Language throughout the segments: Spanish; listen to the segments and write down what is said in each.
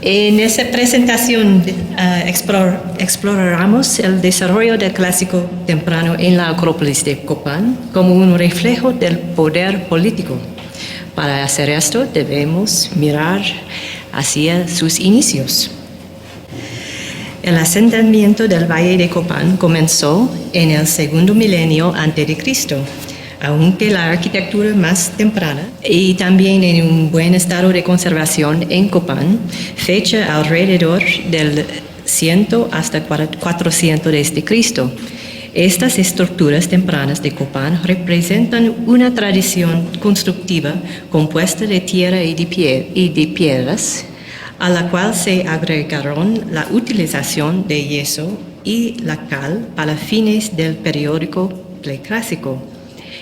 En esta presentación exploramos el desarrollo del clásico temprano en la Acrópolis de Copán como un reflejo del poder político. Para hacer esto debemos mirar hacia sus inicios. El asentamiento del Valle de Copán comenzó en el segundo milenio a.C., aunque la arquitectura más temprana y también en un buen estado de conservación en Copán, fecha alrededor del 100 hasta 400 de Cristo. Estas estructuras tempranas de Copán representan una tradición constructiva compuesta de tierra y de piedras, a la cual se agregaron la utilización de yeso y la cal para fines del periodo preclásico.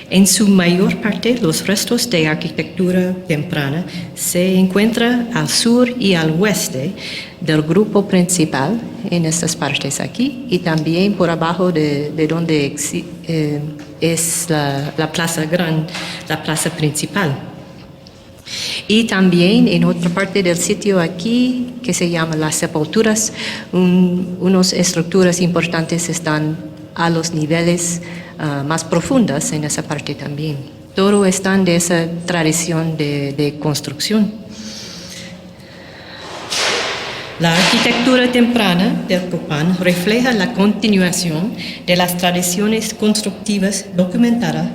En su mayor parte, los restos de arquitectura temprana se encuentran al sur y al oeste del grupo principal, en estas partes aquí, y también por abajo de donde es la plaza grande, la plaza principal. Y también en otra parte del sitio aquí, que se llama las sepulturas, unas estructuras importantes están a los niveles más profundas en esa parte también. Todo está de esa tradición de construcción. La arquitectura temprana del Copán refleja la continuación de las tradiciones constructivas documentadas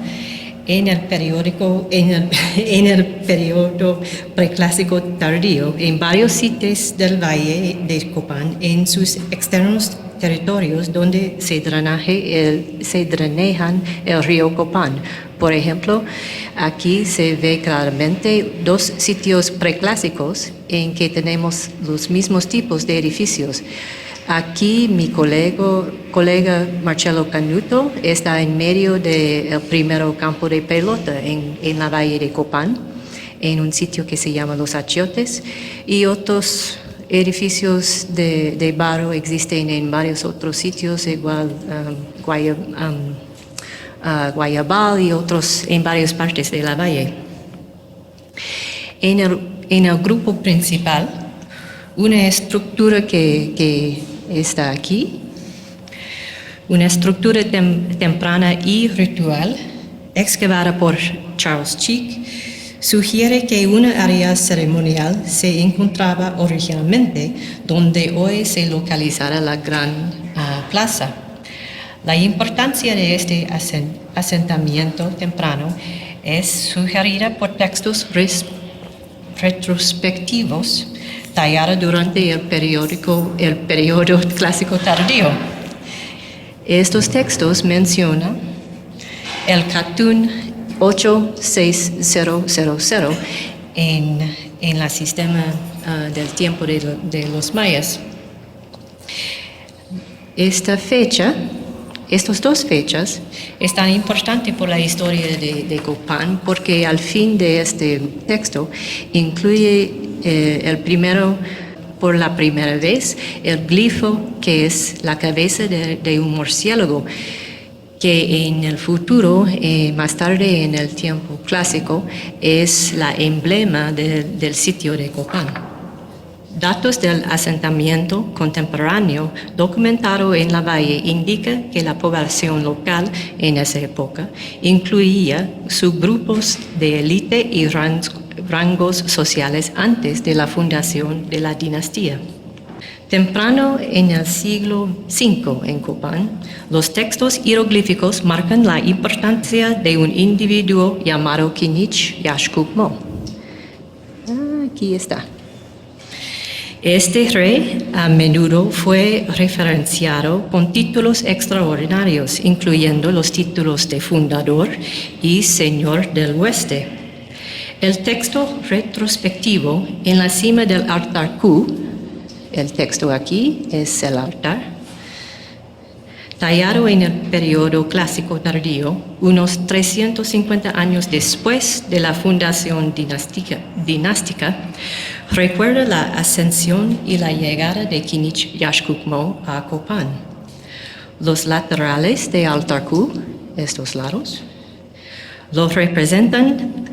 en el periodo preclásico tardío en varios sitios del Valle de Copán en sus externos territorios donde se drenejan el río Copán. Por ejemplo, aquí se ve claramente dos sitios preclásicos en que tenemos los mismos tipos de edificios. Aquí mi colega Marcelo Canuto está en medio del primer campo de pelota en la Valle de Copán, en un sitio que se llama Los Achiotes, y otros edificios de barro existen en varios otros sitios, igual Guayabal y otros en varias partes de la valle. En el grupo principal, una estructura que está aquí, una estructura temprana y ritual excavada por Charles Cheek, sugiere que una área ceremonial se encontraba originalmente donde hoy se localizará la gran plaza. La importancia de este asentamiento temprano es sugerida por textos retrospectivos tallados durante el periodo clásico tardío. Estos textos mencionan el Catún 8600 en el sistema del tiempo de los mayas. Estas dos fechas están importantes por la historia de Copán porque al fin de este texto incluye por la primera vez el glifo que es la cabeza de un murciélago que en el futuro, más tarde en el tiempo clásico, es la emblema del sitio de Copán. Datos del asentamiento contemporáneo documentado en la valle indican que la población local en esa época incluía subgrupos de élite y rangos sociales antes de la fundación de la dinastía. Temprano en el siglo V en Copán, los textos hieroglíficos marcan la importancia de un individuo llamado Kinich Yashkukmo. Aquí está. Este rey a menudo fue referenciado con títulos extraordinarios, incluyendo los títulos de fundador y señor del oeste. El texto retrospectivo en la cima del altar Q, el texto aquí es el altar, tallado en el periodo clásico tardío, unos 350 años después de la fundación dinástica, recuerda la ascensión y la llegada de Kinich Yashkukmo a Copán. Los laterales de altar Q, estos lados, los representan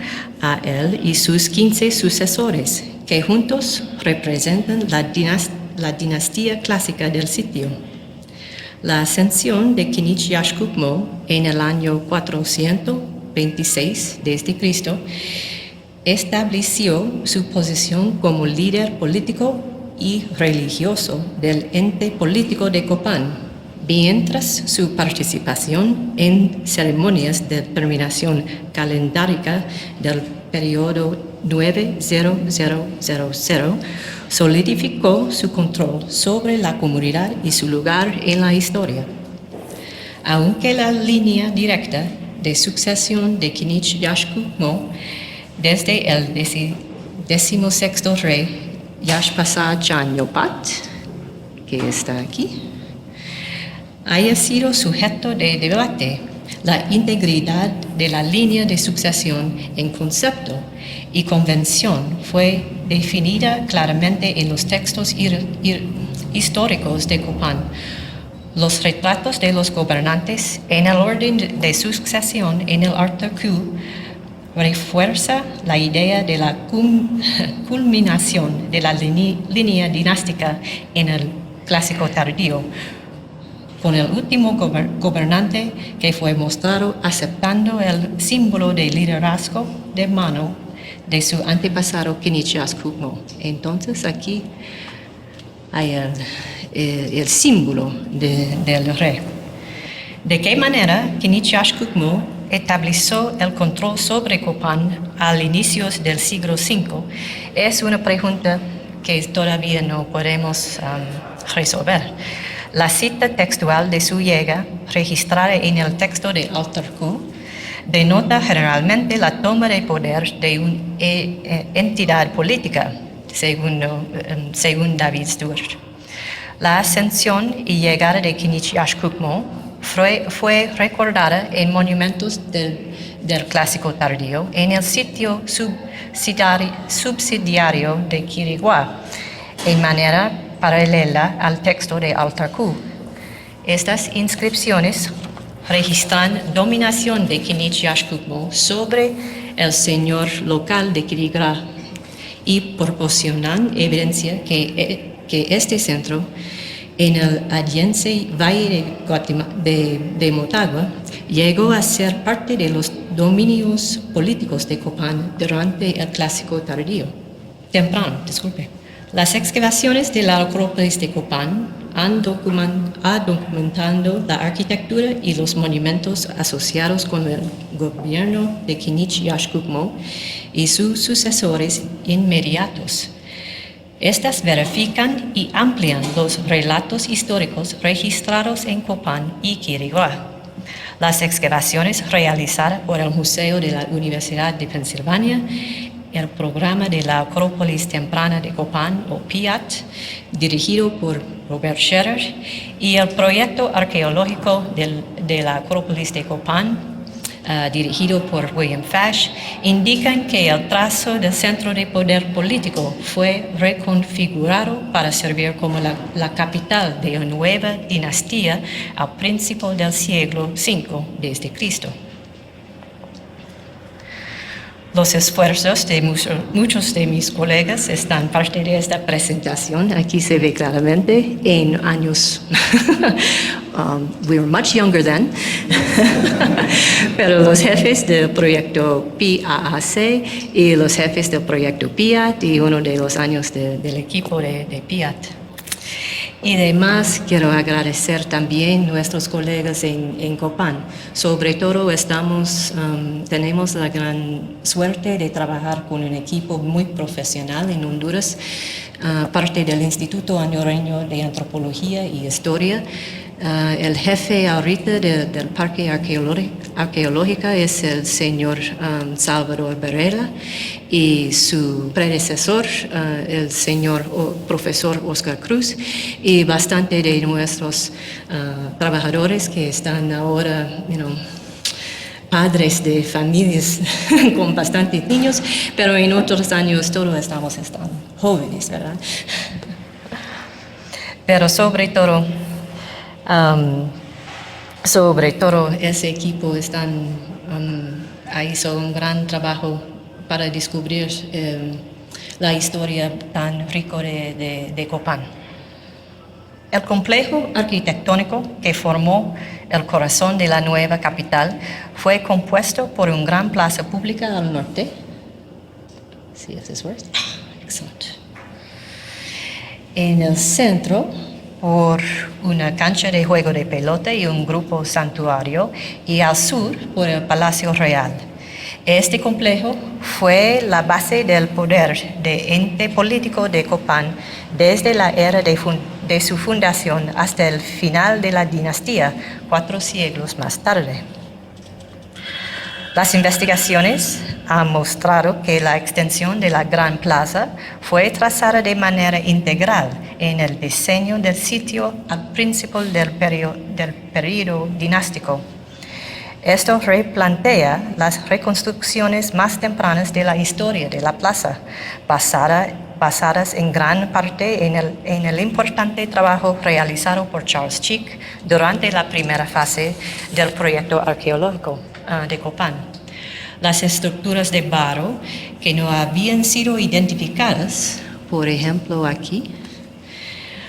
a él y sus 15 sucesores, que juntos representan la dinastía clásica del sitio. La ascensión de Kinich Yashkukmo en el año 426 d.C. estableció su posición como líder político y religioso del ente político de Copán, mientras su participación en ceremonias de terminación calendárica del periodo 9000 solidificó su control sobre la comunidad y su lugar en la historia. Aunque la línea directa de sucesión de Kinich Yashkukmo desde el 16º rey Yashpasa Janyopat, que está aquí, haya sido sujeto de debate, la integridad de la línea de sucesión en concepto y convención fue definida claramente en los textos históricos de Copán. Los retratos de los gobernantes en el orden de sucesión en el Artaku refuerza la idea de la culminación de la línea dinástica en el Clásico tardío, con el último gobernante que fue mostrado aceptando el símbolo de liderazgo de mano de su antepasado Kinich Yashkukmo. Entonces aquí hay el símbolo del rey. ¿De qué manera Kinich Yashkukmo estableció el control sobre Copán al inicios del siglo V? Es una pregunta que todavía no podemos resolver. La cita textual de su llegada, registrada en el texto de Altarku, denota generalmente la toma de poder de una entidad política, según David Stewart. La ascensión y llegada de Kinich Yashkukmo fue recordada en monumentos del Clásico tardío en el sitio subsidiario de Quiriguá, en manera paralela al texto de Altarku. Estas inscripciones registran dominación de Kinich Yashkukmo sobre el señor local de Quiriguá y proporcionan evidencia que este centro, en el adyacente valle de Motagua, llegó a ser parte de los dominios políticos de Copán durante el Clásico temprano. Las excavaciones de la Acrópolis de Copán han documentado la arquitectura y los monumentos asociados con el gobierno de Kinich Yashkukmo y sus sucesores inmediatos. Estas verifican y amplían los relatos históricos registrados en Copán y Quiriguá. Las excavaciones realizadas por el Museo de la Universidad de Pensilvania, el programa de la Acrópolis Temprana de Copán, o PIAT, dirigido por Robert Scherer, y el proyecto arqueológico de la Acrópolis de Copán, dirigido por William Fash, indican que el trazo del centro de poder político fue reconfigurado para servir como la capital de una nueva dinastía al principio del siglo V d.C. Los esfuerzos de muchos de mis colegas están parte de esta presentación. Aquí se ve claramente en años, we were much younger then, pero los jefes del proyecto PAAC y los jefes del proyecto PIAT y uno de los años del equipo de PIAT. Y además quiero agradecer también a nuestros colegas en Copán. Sobre todo tenemos la gran suerte de trabajar con un equipo muy profesional en Honduras, parte del Instituto Hondureño de Antropología y Historia. El jefe ahorita del Parque Arqueológico es el señor Salvador Varela y su predecesor, el señor profesor Oscar Cruz, y bastante de nuestros trabajadores que están ahora, padres de familias con bastantes niños, pero en otros años todos estamos jóvenes, ¿verdad? Pero sobre todo ese equipo hizo un gran trabajo para descubrir la historia tan rica de Copán. El complejo arquitectónico que formó el corazón de la nueva capital fue compuesto por una gran plaza pública al norte. Sí, ¿es works? Excelente. En el centro, por una cancha de juego de pelota y un grupo santuario, y al sur por el Palacio Real. Este complejo fue la base del poder de ente político de Copán desde la era de su fundación hasta el final de la dinastía, 4 siglos más tarde. Las investigaciones han mostrado que la extensión de la Gran Plaza fue trazada de manera integral en el diseño del sitio al principio del período dinástico. Esto replantea las reconstrucciones más tempranas de la historia de la plaza, basadas en gran parte en el importante trabajo realizado por Charles Chick durante la primera fase del proyecto arqueológico de Copán. Las estructuras de barro que no habían sido identificadas, por ejemplo aquí,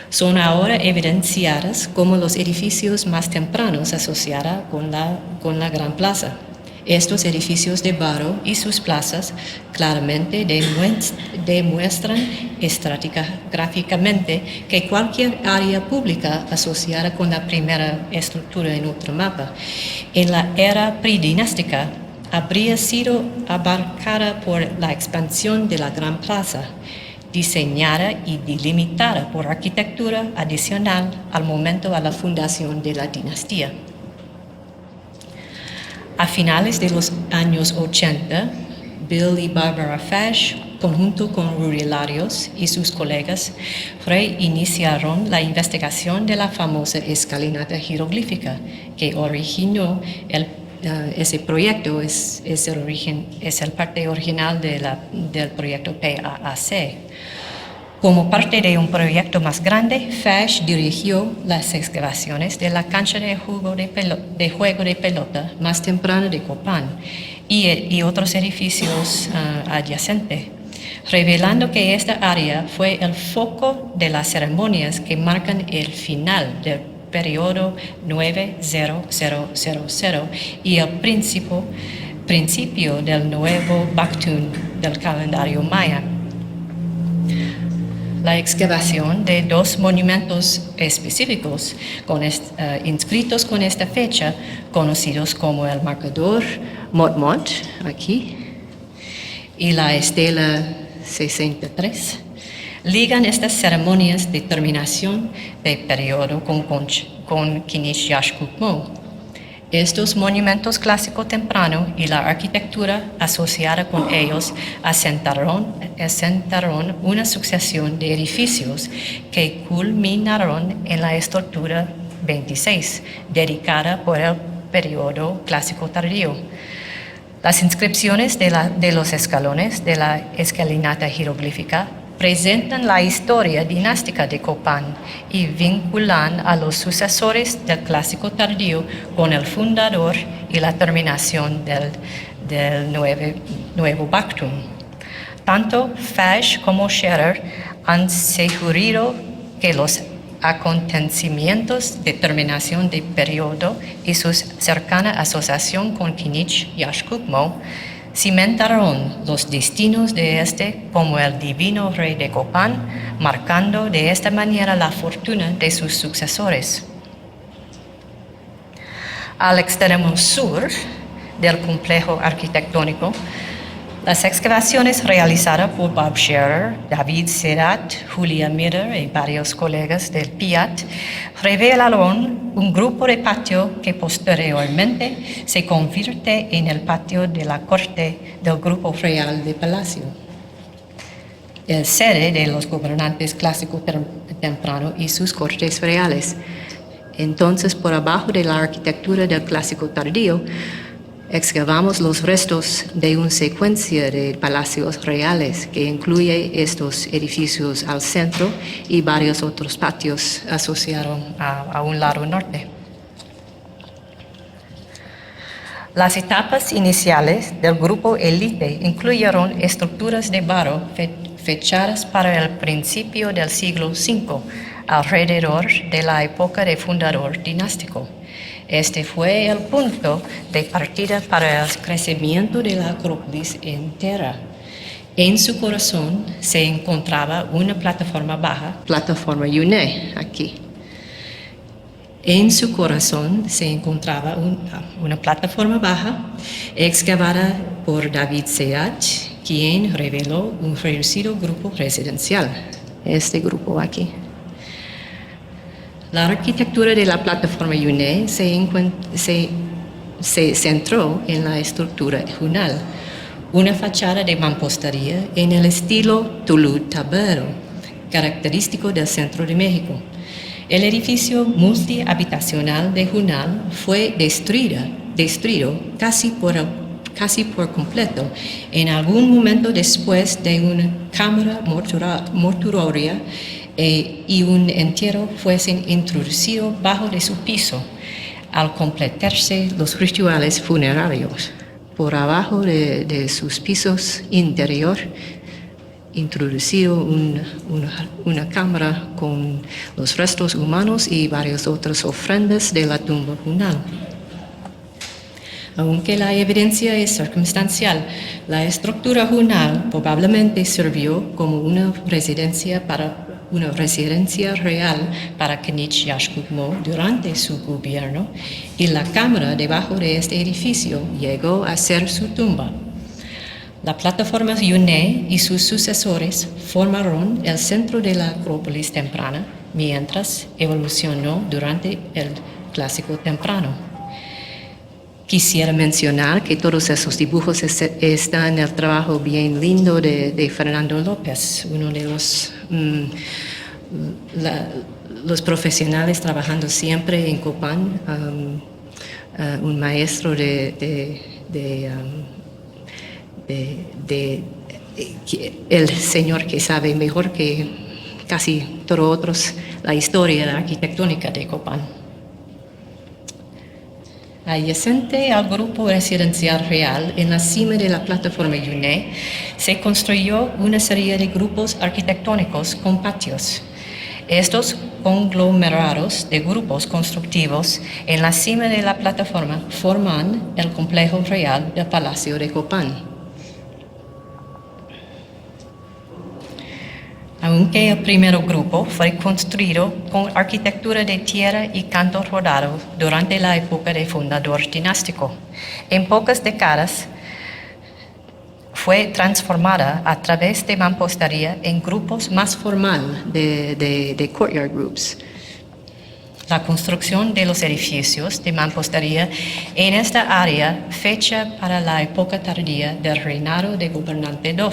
son ahora evidenciadas como los edificios más tempranos asociados con la Gran Plaza. Estos edificios de barro y sus plazas claramente demuestran estratigráficamente que cualquier área pública asociada con la primera estructura en otro mapa en la era predinástica habría sido abarcada por la expansión de la Gran Plaza, diseñada y delimitada por arquitectura adicional al momento de la fundación de la dinastía. A finales de los años 80, Bill y Barbara Fash, conjunto con Rudy Larios y sus colegas, iniciaron la investigación de la famosa escalinata jeroglífica que originó ese proyecto, es el parte original del proyecto PAAC. Como parte de un proyecto más grande, Fash dirigió las excavaciones de la cancha de juego de pelota más temprana de Copán y otros edificios adyacentes, revelando que esta área fue el foco de las ceremonias que marcan el final del periodo 90000 y el principio del nuevo Baktun del calendario maya. La excavación de 2 monumentos específicos inscritos con esta fecha, conocidos como el marcador Mot aquí, y la estela 63, ligan estas ceremonias de terminación de periodo con Kinich Yashkukmo. Estos monumentos clásicos tempranos y la arquitectura asociada con ellos asentaron una sucesión de edificios que culminaron en la estructura 26, dedicada por el periodo clásico tardío. Las inscripciones de los escalones de la escalinata jeroglífica presentan la historia dinástica de Copán y vinculan a los sucesores del clásico tardío con el fundador y la terminación del nuevo Baktun. Tanto Fash como Scherer han sugerido que los acontecimientos de terminación de periodo y su cercana asociación con Kinich Yashkukmo cimentaron los destinos de este como el divino rey de Copán, marcando de esta manera la fortuna de sus sucesores. Al extremo sur del complejo arquitectónico, las excavaciones realizadas por Bob Scherer, David Sedat, Julia Miller y varios colegas del PIAT revelaron un grupo de patio que posteriormente se convierte en el patio de la corte del Grupo Real de Palacio, el sede de los gobernantes clásicos tempranos y sus cortes reales. Entonces, por abajo de la arquitectura del clásico tardío, excavamos los restos de una secuencia de palacios reales que incluye estos edificios al centro y varios otros patios asociados a un lado norte. Las etapas iniciales del grupo élite incluyeron estructuras de barro fechadas para el principio del siglo V, alrededor de la época de fundador dinástico. Este fue el punto de partida para el crecimiento de la Acrópolis entera. En su corazón se encontraba una plataforma baja, plataforma Yuné, aquí. En su corazón se encontraba una plataforma baja excavada por David Seach, quien reveló un reducido grupo residencial, este grupo aquí. La arquitectura de la plataforma Yuné se centró en la estructura junal, una fachada de mampostería en el estilo Toulouse-Tabero, característico del centro de México. El edificio multihabitacional de Junal fue destruido casi por completo en algún momento después de una cámara mortuoria y un entierro fuesen introducidos bajo de su piso al completarse los rituales funerarios. Por abajo de sus pisos interior introducido una cámara con los restos humanos y varias otras ofrendas de la tumba junal. Aunque la evidencia es circunstancial, la estructura junal probablemente sirvió como una residencia real para Kenichi Yashkukmo durante su gobierno, y la cámara debajo de este edificio llegó a ser su tumba. La plataforma Yuné y sus sucesores formaron el centro de la Acrópolis temprana, mientras evolucionó durante el Clásico temprano. Quisiera mencionar que todos esos dibujos están en el trabajo bien lindo de Fernando López, uno de los profesionales trabajando siempre en Copán, un maestro el señor que sabe mejor que casi todos otros la historia arquitectónica de Copán. Adyacente al grupo residencial real, en la cima de la plataforma Yuné, se construyó una serie de grupos arquitectónicos con patios. Estos conglomerados de grupos constructivos en la cima de la plataforma forman el complejo real del Palacio de Copán. Aunque el primer grupo fue construido con arquitectura de tierra y canto rodado durante la época de fundador dinástico, en pocas décadas fue transformada a través de mampostería en grupos más formal de courtyard groups. La construcción de los edificios de mampostería en esta área fecha para la época tardía del reinado de Gobernante II,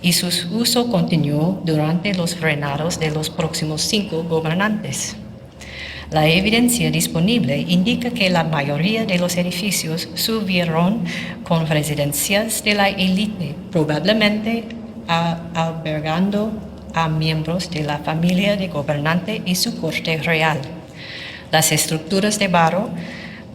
y su uso continuó durante los reinados de los próximos 5 gobernantes. La evidencia disponible indica que la mayoría de los edificios subieron con residencias de la élite, probablemente albergando a miembros de la familia de gobernante y su corte real. Las estructuras de barro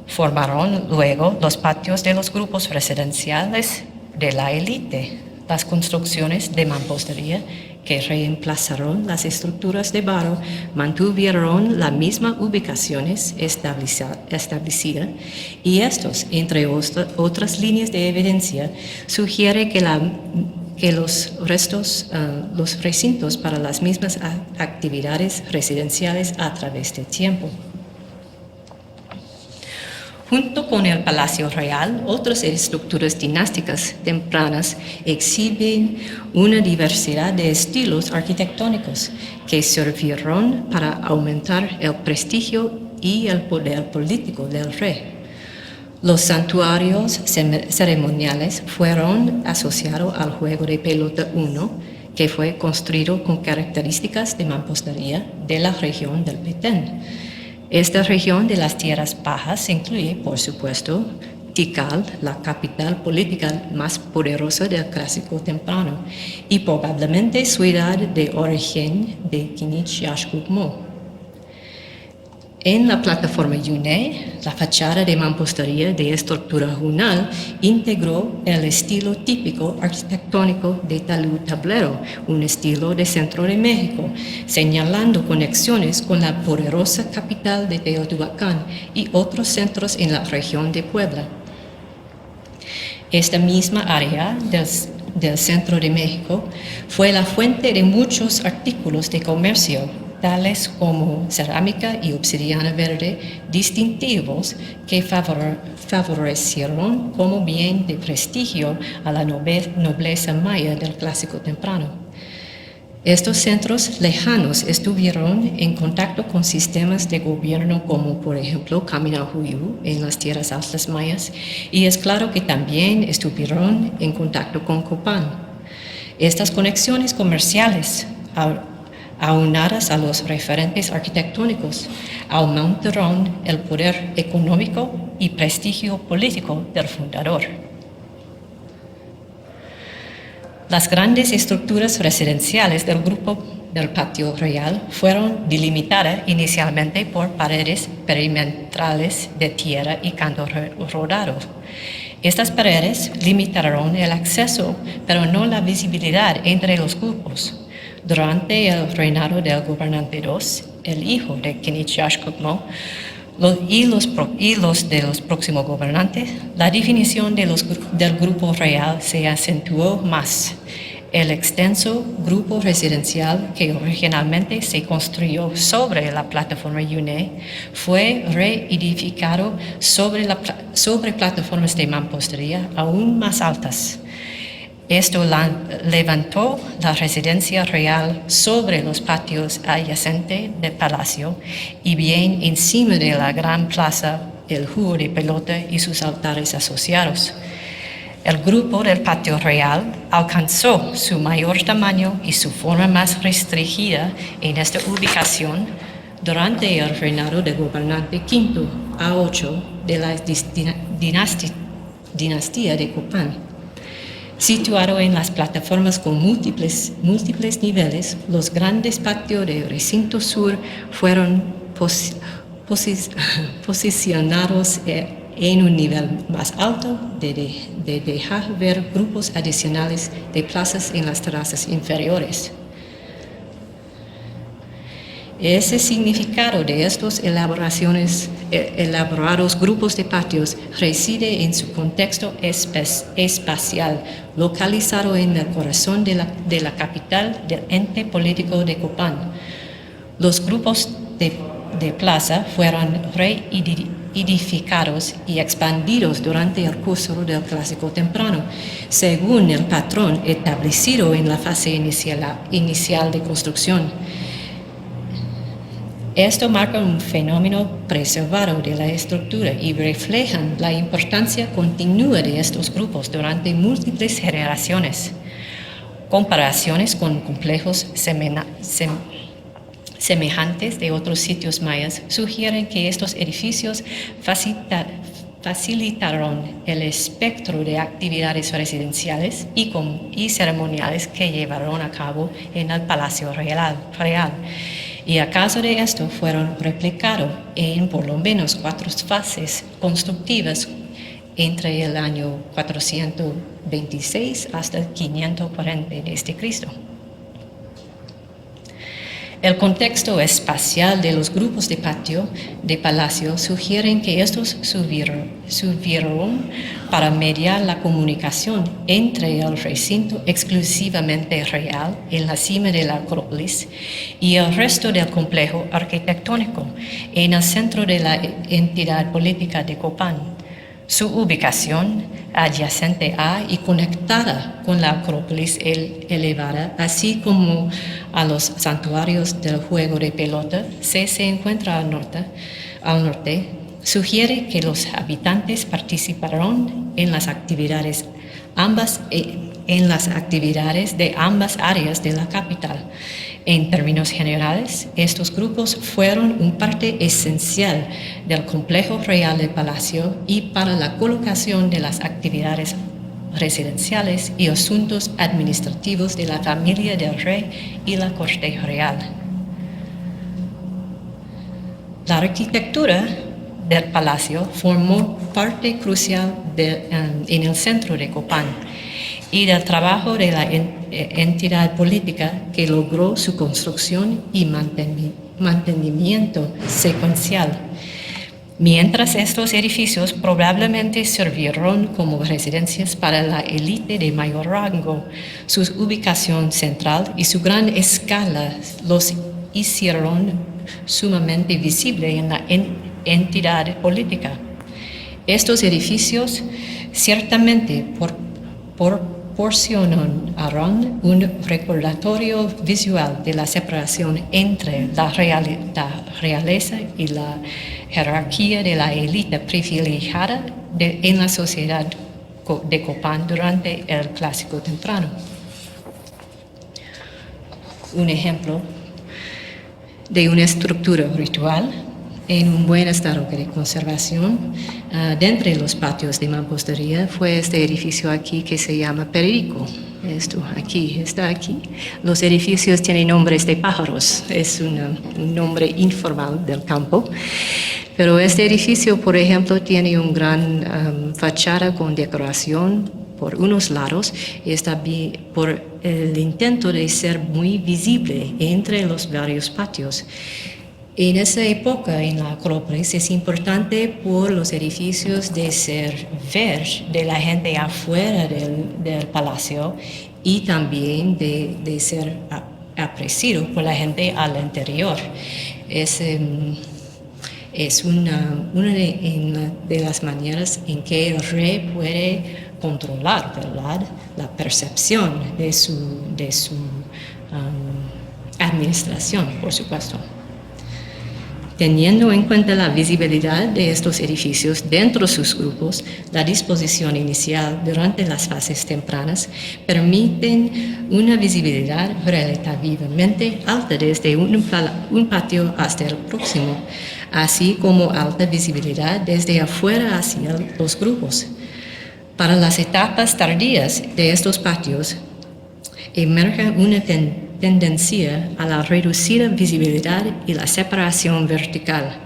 formaron luego los patios de los grupos residenciales de la élite. Las construcciones de mampostería que reemplazaron las estructuras de barro mantuvieron las mismas ubicaciones establecidas, y estos, entre otras líneas de evidencia, sugiere que los recintos para las mismas actividades residenciales a través del tiempo. Junto con el Palacio Real, otras estructuras dinásticas tempranas exhiben una diversidad de estilos arquitectónicos que sirvieron para aumentar el prestigio y el poder político del rey. Los santuarios ceremoniales fueron asociados al juego de pelota 1, que fue construido con características de mampostería de la región del Petén. Esta región de las tierras bajas incluye, por supuesto, Tikal, la capital política más poderosa del Clásico temprano, y probablemente ciudad de origen de Kenichi Yashkukmo. En la plataforma Yune, la fachada de mampostería de estructura junal integró el estilo típico arquitectónico de Talud Tablero, un estilo de centro de México, señalando conexiones con la poderosa capital de Teotihuacán y otros centros en la región de Puebla. Esta misma área del centro de México fue la fuente de muchos artículos de comercio, tales como cerámica y obsidiana verde, distintivos que favorecieron como bien de prestigio a la nobleza maya del Clásico temprano. Estos centros lejanos estuvieron en contacto con sistemas de gobierno como, por ejemplo, Caminahuyu en las tierras altas mayas, y es claro que también estuvieron en contacto con Copán. Estas conexiones comerciales, aunadas a los referentes arquitectónicos, aumentaron el poder económico y prestigio político del fundador. Las grandes estructuras residenciales del grupo del Patio Real fueron delimitadas inicialmente por paredes perimetrales de tierra y canto rodado. Estas paredes limitaron el acceso, pero no la visibilidad entre los grupos. Durante el reinado del gobernante II, el hijo de Kinichashkutmo, y los de los próximos gobernantes, la definición del grupo real se acentuó más. El extenso grupo residencial que originalmente se construyó sobre la plataforma Yune fue reedificado sobre plataformas de mampostería aún más altas. Esto levantó la residencia real sobre los patios adyacentes del palacio y bien encima de la gran plaza, el juego de pelota y sus altares asociados. El grupo del Patio Real alcanzó su mayor tamaño y su forma más restringida en esta ubicación durante el reinado del gobernante V a VIII de la dinastía de Copán. Situado en las plataformas con múltiples niveles, los grandes patios del recinto sur fueron posicionados en un nivel más alto de dejar ver grupos adicionales de plazas en las terrazas inferiores. Ese significado de estos elaborados grupos de patios reside en su contexto espacial, localizado en el corazón de la capital del ente político de Copán. Los grupos de plaza fueron reedificados y expandidos durante el curso del Clásico temprano, según el patrón establecido en la fase inicial de construcción. Esto marca un fenómeno preservado de la estructura y reflejan la importancia continua de estos grupos durante múltiples generaciones. Comparaciones con complejos semejantes de otros sitios mayas sugieren que estos edificios facilitaron el espectro de actividades residenciales y ceremoniales que llevaron a cabo en el Palacio Real. Y a causa de esto fueron replicados en por lo menos 4 fases constructivas entre el año 426 hasta 540 d.C. El contexto espacial de los grupos de patio de palacio sugieren que estos sirvieron para mediar la comunicación entre el recinto exclusivamente real en la cima de la Acrópolis y el resto del complejo arquitectónico en el centro de la entidad política de Copán. Su ubicación adyacente a y conectada con la Acrópolis elevada, así como a los santuarios del juego de pelota, se encuentra al norte, sugiere que los habitantes participaron en las actividades de ambas áreas de la capital. En términos generales, estos grupos fueron una parte esencial del complejo real del palacio y para la colocación de las actividades residenciales y asuntos administrativos de la familia del rey y la corte real. La arquitectura del palacio formó parte crucial en el centro de Copán y del trabajo de la entidad política que logró su construcción y mantenimiento secuencial. Mientras estos edificios probablemente sirvieron como residencias para la élite de mayor rango, su ubicación central y su gran escala los hicieron sumamente visibles en la entidad política. Estos edificios ciertamente proporcionaron un recordatorio visual de la separación entre la realeza y la jerarquía de la élite privilegiada en la sociedad de Copán durante el Clásico temprano. Un ejemplo de una estructura ritual en un buen estado de conservación de entre los patios de mampostería fue este edificio aquí que se llama Perico. Esto aquí, está aquí. Los edificios tienen nombres de pájaros, es un nombre informal del campo. Pero este edificio, por ejemplo, tiene una gran fachada con decoración por unos lados y está por el intento de ser muy visible entre los varios patios. En esa época en la Acrópolis es importante por los edificios de ver de la gente afuera del palacio y también de ser apreciado por la gente al interior. Es una de las maneras en que el rey puede controlar, ¿verdad?, la percepción de su administración, por supuesto. Teniendo en cuenta la visibilidad de estos edificios dentro de sus grupos, la disposición inicial durante las fases tempranas permiten una visibilidad relativamente alta desde un patio hasta el próximo, así como alta visibilidad desde afuera hacia los grupos. Para las etapas tardías de estos patios, emerge una tendencia a la reducida visibilidad y la separación vertical.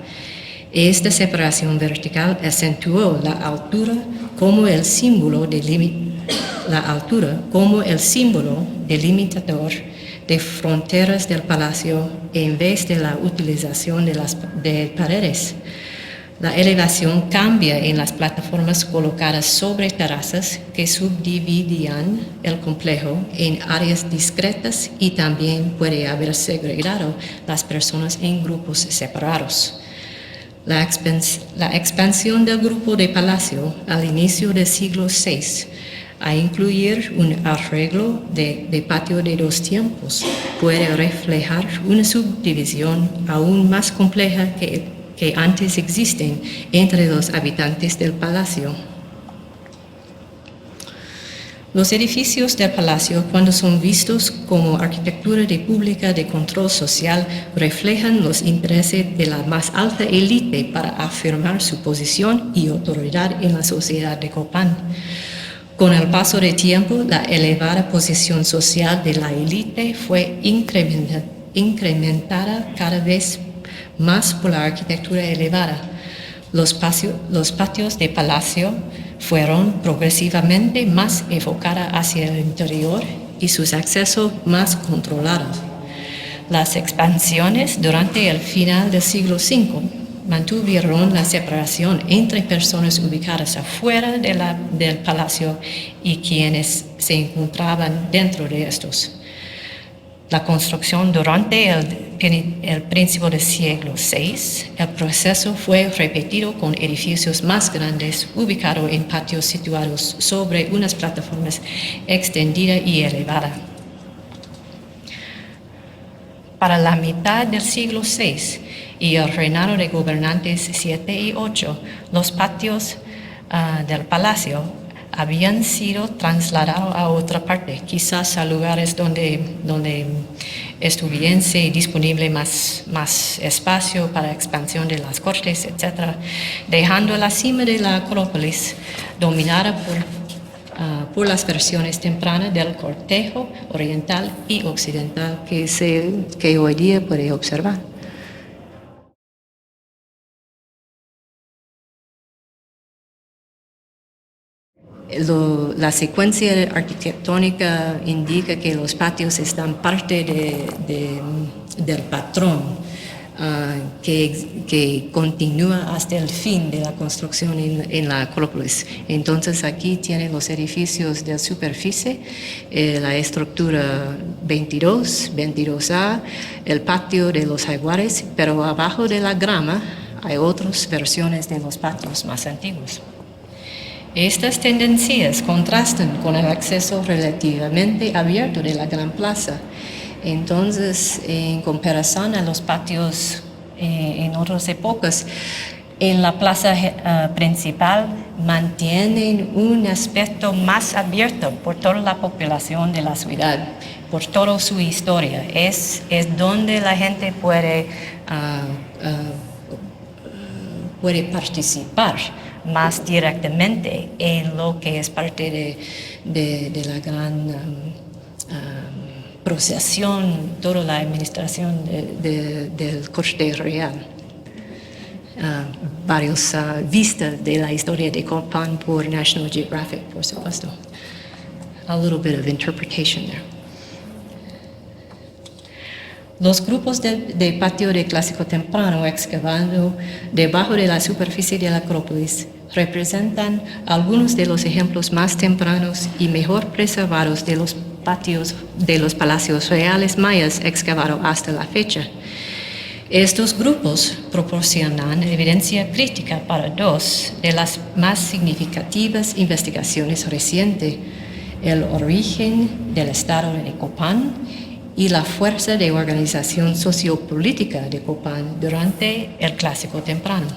Esta separación vertical acentuó la altura como el símbolo delimitador de fronteras del palacio en vez de la utilización de paredes. La elevación cambia en las plataformas colocadas sobre terrazas que subdividían el complejo en áreas discretas y también puede haber segregado las personas en grupos separados. La expansión del grupo de palacio al inicio del siglo VI a incluir un arreglo de patio de dos tiempos puede reflejar una subdivisión aún más compleja que antes existen entre los habitantes del palacio. Los edificios del palacio, cuando son vistos como arquitectura pública de control social, reflejan los intereses de la más alta élite para afirmar su posición y autoridad en la sociedad de Copán. Con el paso del tiempo, la elevada posición social de la élite fue incrementada cada vez más por la arquitectura elevada. Los patios de palacio fueron progresivamente más enfocados hacia el interior y sus accesos más controlados. Las expansiones durante el final del siglo V mantuvieron la separación entre personas ubicadas afuera del palacio y quienes se encontraban dentro de estos. La construcción durante el principio del siglo VI, el proceso fue repetido con edificios más grandes ubicados en patios situados sobre unas plataformas extendidas y elevadas. Para la mitad del siglo VI y el reinado de gobernantes 7 y 8, los patios del palacio habían sido trasladados a otra parte, quizás a lugares donde estuviese disponible más espacio para expansión de las cortes, etc., dejando la cima de la Acrópolis dominada por las versiones tempranas del cortejo oriental y occidental que hoy día puede observar. La secuencia arquitectónica indica que los patios están parte del patrón que continúa hasta el fin de la construcción en la Acrópolis. Entonces aquí tienen los edificios de superficie, la estructura 22, 22A, el patio de los jaguares, pero abajo de la grama hay otras versiones de los patios más antiguos. Estas tendencias contrastan con el acceso relativamente abierto de la Gran Plaza. Entonces, en comparación a los patios en otras épocas, en la plaza principal mantienen un aspecto más abierto por toda la población de la ciudad, por toda su historia. Es donde la gente puede participar más directamente en lo que es parte de la gran procesión, toda la administración del corte real. Varios vistas de la historia de Copán por National Geographic, por supuesto. A little bit of interpretation there. Los grupos de patio de clásico temprano excavando debajo de la superficie de la Acrópolis representan algunos de los ejemplos más tempranos y mejor preservados de los patios de los palacios reales mayas excavados hasta la fecha. Estos grupos proporcionan evidencia crítica para dos de las más significativas investigaciones recientes: el origen del estado de Copán y la fuerza de organización sociopolítica de Copán durante el Clásico Temprano.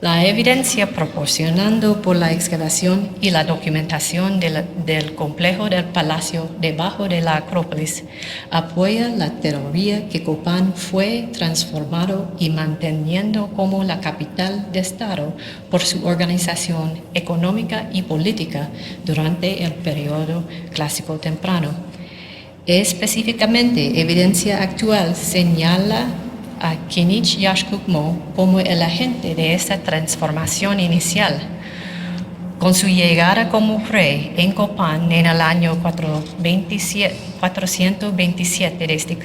La evidencia proporcionada por la excavación y la documentación del complejo del palacio debajo de la Acrópolis apoya la teoría que Copán fue transformado y manteniendo como la capital de Estado por su organización económica y política durante el periodo Clásico Temprano. Específicamente, evidencia actual señala a Kinich Yaxcucmó como el agente de esta transformación inicial. Con su llegada como rey en Copán en el año 427 d.C.,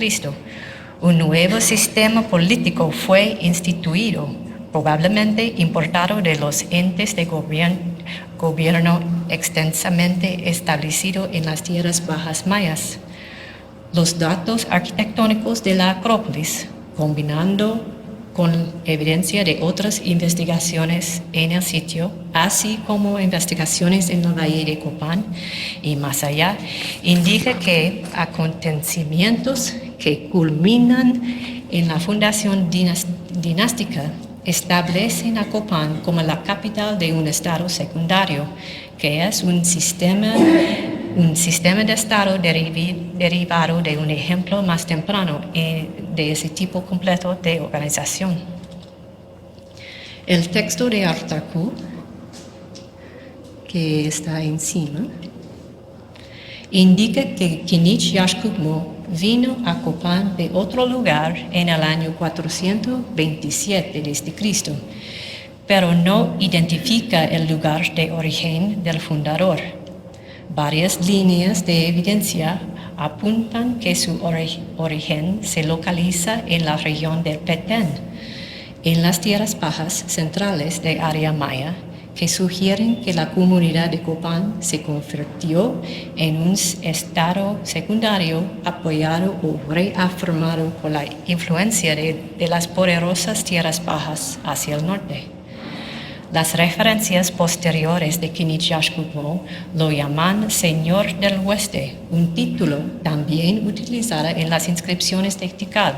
un nuevo sistema político fue instituido, probablemente importado de los entes de gobierno extensamente establecido en las tierras bajas mayas. Los datos arquitectónicos de la Acrópolis, combinando con evidencia de otras investigaciones en el sitio, así como investigaciones en el Valle de Copán y más allá, indica que acontecimientos que culminan en la fundación dinástica establecen a Copán como la capital de un estado secundario, que es un sistema de estado derivado de un ejemplo más temprano de ese tipo completo de organización. El texto de Artaku, que está encima, indica que Kinich Yaxcucmó vino a Copán de otro lugar en el año 427 d.C., pero no identifica el lugar de origen del fundador. Varias líneas de evidencia apuntan que su origen se localiza en la región del Petén, en las tierras bajas centrales de área maya, que sugieren que la comunidad de Copán se convirtió en un estado secundario apoyado o reafirmado por la influencia de las poderosas tierras bajas hacia el norte. Las referencias posteriores de Kinich Yaxcucmó lo llaman Señor del Oeste, un título también utilizado en las inscripciones de Tikal.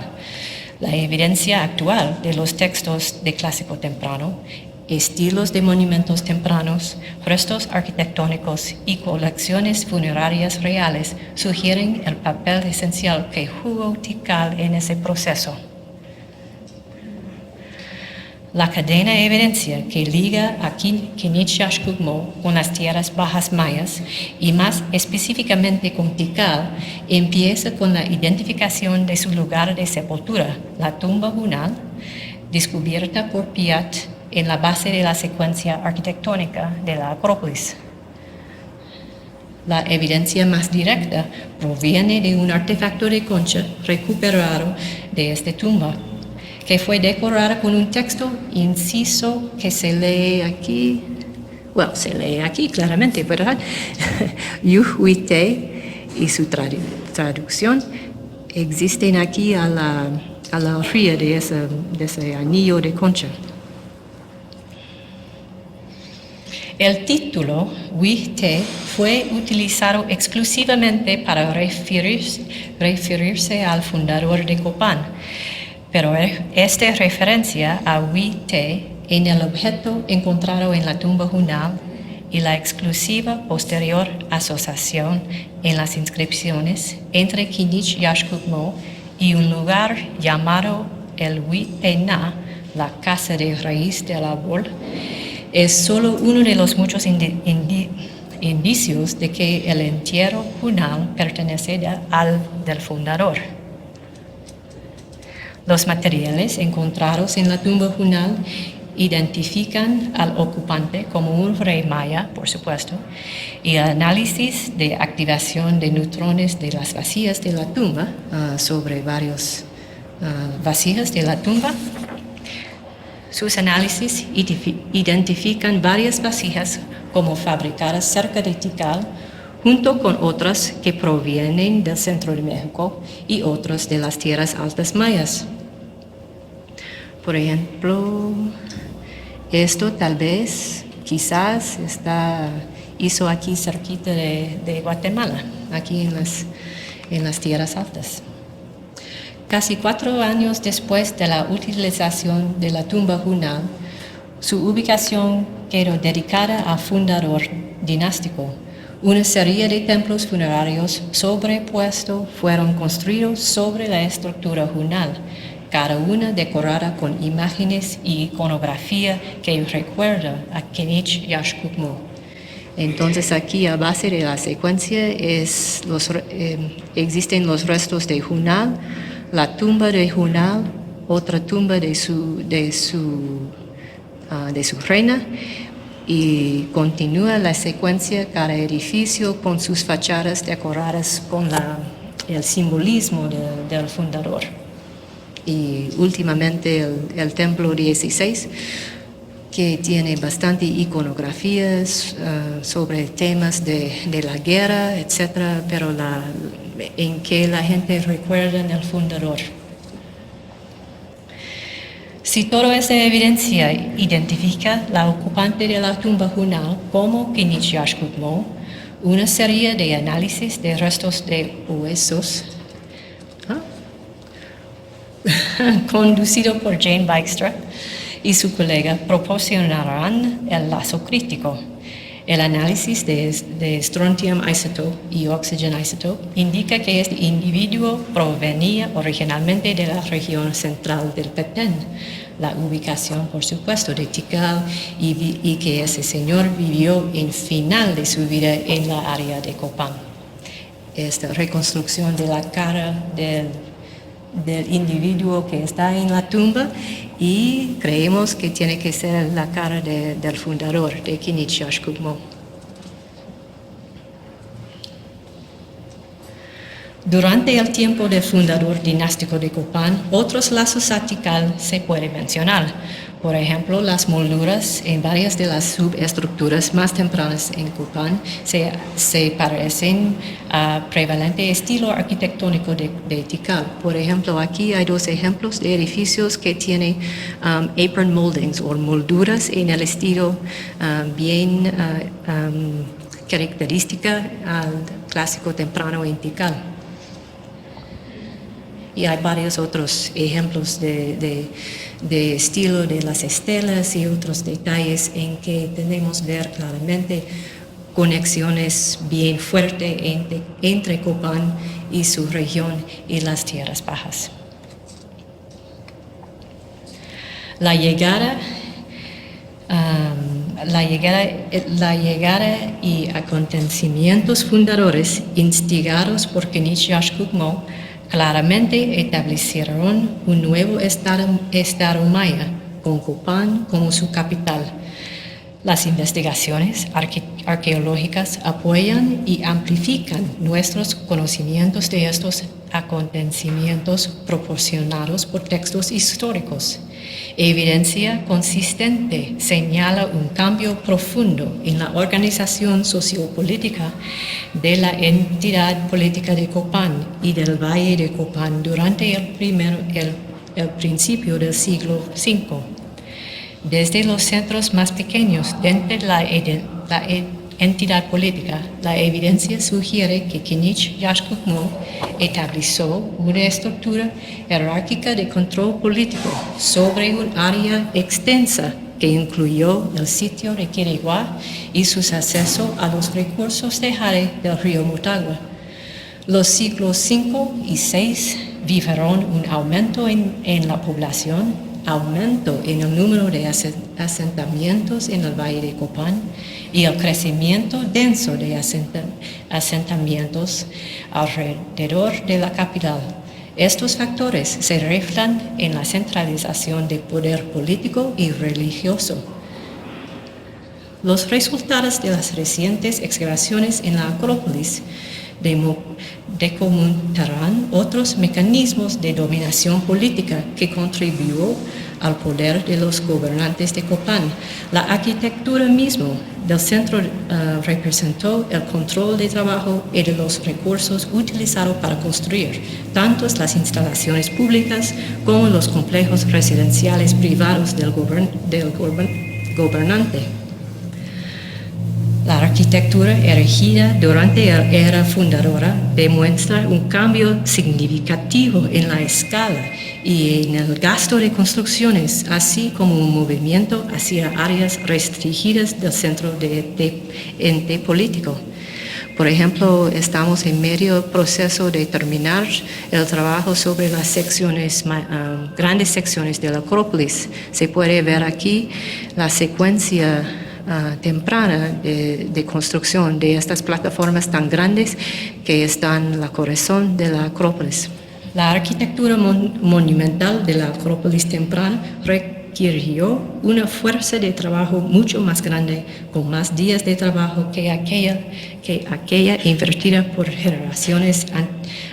La evidencia actual de los textos de Clásico Temprano, estilos de monumentos tempranos, restos arquitectónicos y colecciones funerarias reales sugieren el papel esencial que jugó Tikal en ese proceso. La cadena de evidencia que liga a Kinich Yaxcucmó con las tierras bajas mayas y más específicamente con Tikal empieza con la identificación de su lugar de sepultura, la tumba Hunal, descubierta por Piat en la base de la secuencia arquitectónica de la Acrópolis. La evidencia más directa proviene de un artefacto de concha recuperado de esta tumba, que fue decorada con un texto inciso que se lee aquí, se lee aquí claramente, ¿verdad? Yuhuite y su traducción existen aquí a la orilla de ese anillo de concha. El título Huite fue utilizado exclusivamente para referirse al fundador de Copán, pero esta referencia a Huite en el objeto encontrado en la tumba Hunal y la exclusiva posterior asociación en las inscripciones entre Kinich Yashkukmo y un lugar llamado el Huite-Na, la casa de raíz del árbol, es solo uno de los muchos indicios de que el entierro Hunal pertenece al del fundador. Los materiales encontrados en la tumba Hunal identifican al ocupante como un rey maya, por supuesto, y el análisis de activación de neutrones de las vasijas de la tumba sobre varias vasijas de la tumba. Sus análisis identifican varias vasijas como fabricadas cerca de Tikal, junto con otras que provienen del centro de México y otras de las tierras altas mayas. Por ejemplo, esto tal vez, quizás, hizo aquí cerquita de Guatemala, aquí en las tierras altas. Casi 4 años después de la utilización de la tumba Hunal, su ubicación quedó dedicada al fundador dinástico. Una serie de templos funerarios sobrepuestos fueron construidos sobre la estructura Hunal, cada una decorada con imágenes y iconografía que recuerda a Kinich Yashkukmo. Entonces aquí a base de la secuencia existen los restos de Hunal, la tumba de Hunal, otra tumba de su reina, y continúa la secuencia cada edificio con sus fachadas decoradas con el simbolismo del fundador. Y últimamente el templo 16, que tiene bastante iconografías sobre temas de la guerra, etc., pero en que la gente recuerda el fundador. Si toda esa evidencia identifica la ocupante de la tumba Hunal como Kinich Yashkukmo, una serie de análisis de restos de huesos conducido por Jane Dykstra y su colega proporcionarán el lazo crítico. El análisis de strontium isotope y oxygen isotope indica que este individuo provenía originalmente de la región central del Petén, la ubicación, por supuesto, de Tikal, y que ese señor vivió en final de su vida en la área de Copán. Esta reconstrucción de la cara del individuo que está en la tumba, y creemos que tiene que ser la cara del fundador de Kinich Yashkukmo. Durante el tiempo del fundador dinástico de Copán, otros lazos a Tikal se pueden mencionar. Por ejemplo, las molduras en varias de las subestructuras más tempranas en Copán se parecen al prevalente estilo arquitectónico de Tikal. Por ejemplo, aquí hay 2 ejemplos de edificios que tienen apron moldings o molduras en el estilo bien característica al clásico temprano en Tikal. Y hay varios otros ejemplos de estilo de las estelas y otros detalles en que tenemos ver claramente conexiones bien fuertes entre Copán y su región y las tierras bajas. La llegada y acontecimientos fundadores instigados por Kinich Yashkukmo claramente establecieron un nuevo estado maya, con Copán como su capital. Las investigaciones arqueológicas apoyan y amplifican nuestros conocimientos de estos acontecimientos proporcionados por textos históricos. Evidencia consistente señala un cambio profundo en la organización sociopolítica de la entidad política de Copán y del Valle de Copán durante el principio del siglo V. Desde los centros más pequeños dentro de la entidad política, la evidencia sugiere que Kinich Yaxcucmún estableció una estructura jerárquica de control político sobre un área extensa que incluyó el sitio de Quiriguá y sus accesos a los recursos de Jare del río Motagua. Los siglos V y VI vivieron un aumento en la población, aumento en el número de asentamientos en el Valle de Copán y el crecimiento denso de asentamientos alrededor de la capital. Estos factores se reflejan en la centralización del poder político y religioso. Los resultados de las recientes excavaciones en la Acrópolis documentarán otros mecanismos de dominación política que contribuyó al poder de los gobernantes de Copán. La arquitectura misma del centro representó el control de trabajo y de los recursos utilizados para construir tanto las instalaciones públicas como los complejos residenciales privados del gobernante. La arquitectura erigida durante la era fundadora demuestra un cambio significativo en la escala y en el gasto de construcciones, así como un movimiento hacia áreas restringidas del centro de ente político. Por ejemplo, estamos en medio proceso de terminar el trabajo sobre las secciones, grandes secciones de la Acrópolis. Se puede ver aquí la secuencia temprana de construcción de estas plataformas tan grandes que están en la corazón de la Acrópolis. La arquitectura monumental de la Acrópolis temprana requirió una fuerza de trabajo mucho más grande, con más días de trabajo que aquella invertida por generaciones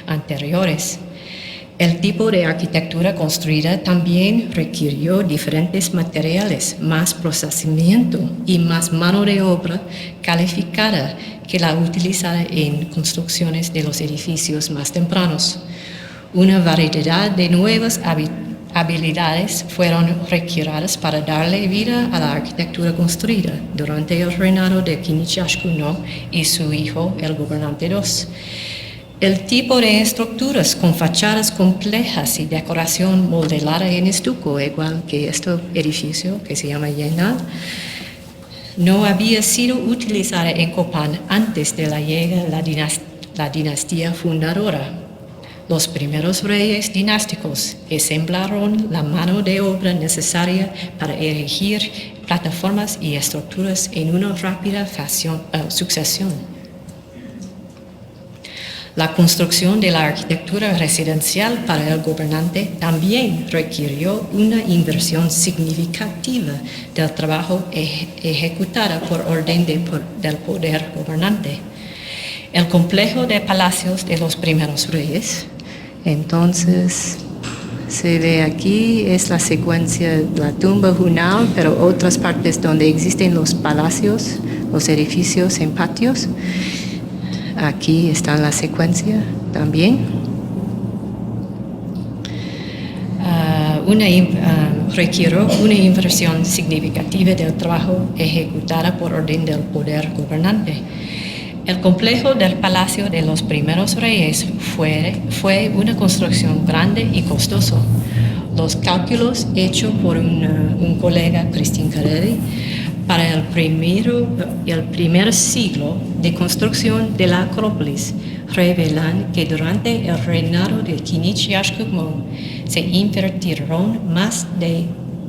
anteriores. El tipo de arquitectura construida también requirió diferentes materiales, más procesamiento y más mano de obra calificada que la utilizada en construcciones de los edificios más tempranos. Una variedad de nuevas habilidades fueron requeridas para darle vida a la arquitectura construida durante el reinado de Kinich Yaxcucmún y su hijo, el gobernante II. El tipo de estructuras con fachadas complejas y decoración modelada en estuco, igual que este edificio que se llama Yenal, no había sido utilizada en Copán antes de la llegada de la dinastía fundadora. Los primeros reyes dinásticos ensamblaron la mano de obra necesaria para erigir plataformas y estructuras en una rápida sucesión. La construcción de la arquitectura residencial para el gobernante también requirió una inversión significativa del trabajo ejecutada por orden del poder gobernante. El complejo de palacios de los primeros reyes, entonces se ve aquí, es la secuencia de la tumba Hunal, pero otras partes donde existen los palacios, los edificios en patios. Aquí está la secuencia también. Requirió una inversión significativa del trabajo ejecutada por orden del poder gobernante. El complejo del Palacio de los Primeros Reyes fue una construcción grande y costosa. Los cálculos hechos por un colega, Christine Carelli, para el primer siglo de construcción de la Acrópolis revelan que durante el reinado de Kinich Yaxcucmún se invirtieron más de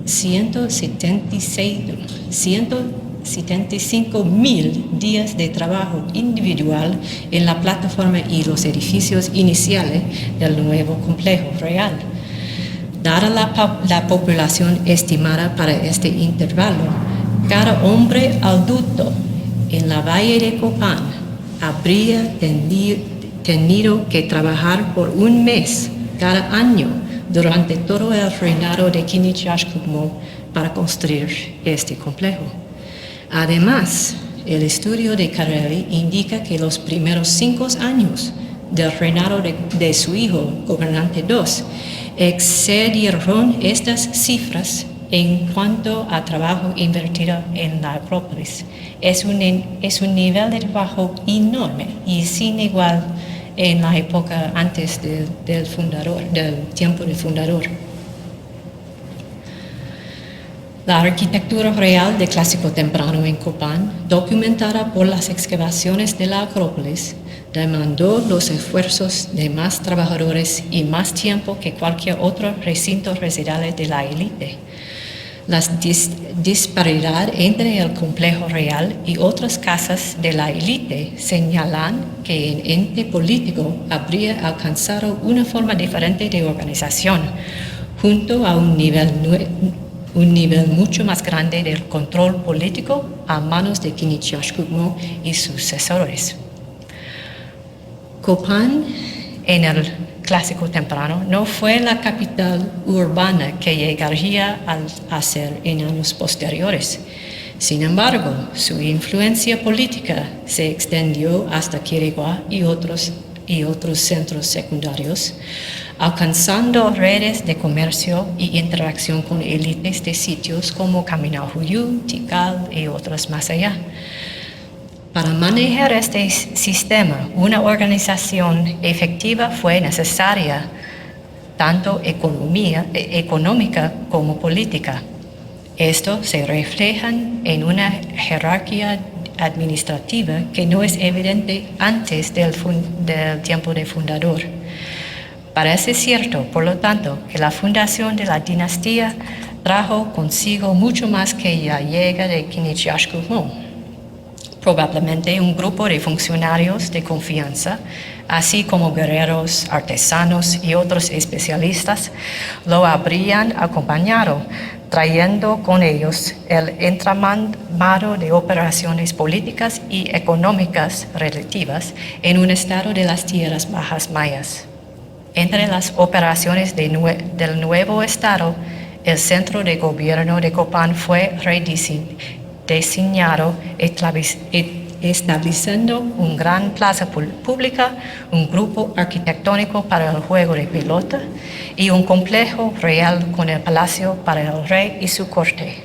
175,000 días de trabajo individual en la plataforma y los edificios iniciales del nuevo complejo real. Dada la población estimada para este intervalo, cada hombre adulto en la Valle de Copán habría tenido que trabajar por un mes cada año durante todo el reinado de Quinichashkumo para construir este complejo. Además, el estudio de Carelli indica que los primeros 5 años del reinado de su hijo, gobernante II, excedieron estas cifras en cuanto a trabajo invertido en la Acrópolis. Es un nivel de trabajo enorme y sin igual en la época antes del tiempo del fundador. La arquitectura real de Clásico Temprano en Copán, documentada por las excavaciones de la Acrópolis, demandó los esfuerzos de más trabajadores y más tiempo que cualquier otro recinto residencial de la élite. La disparidad entre el complejo real y otras casas de la élite señalan que el ente político habría alcanzado una forma diferente de organización, junto a un nivel mucho más grande del control político a manos de Quinichashkumo y sus sucesores. Copán, en el Clásico Temprano, no fue la capital urbana que llegaría a ser en años posteriores. Sin embargo, su influencia política se extendió hasta Quiriguá y otros centros secundarios, alcanzando redes de comercio y interacción con élites de sitios como Caminajuyú, Tikal y otros más allá. Para manejar este sistema, una organización efectiva fue necesaria, tanto económica como política. Esto se refleja en una jerarquía administrativa que no es evidente antes del tiempo del fundador. Parece cierto, por lo tanto, que la fundación de la dinastía trajo consigo mucho más que la llegada de Quinichashkumo. Probablemente un grupo de funcionarios de confianza, así como guerreros, artesanos y otros especialistas, lo habrían acompañado, trayendo con ellos el entramado de operaciones políticas y económicas relativas en un estado de las tierras bajas mayas. Entre las operaciones del nuevo estado, el centro de gobierno de Copán fue diseñado estableciendo una gran plaza pública, un grupo arquitectónico para el juego de pelota y un complejo real con el palacio para el rey y su corte.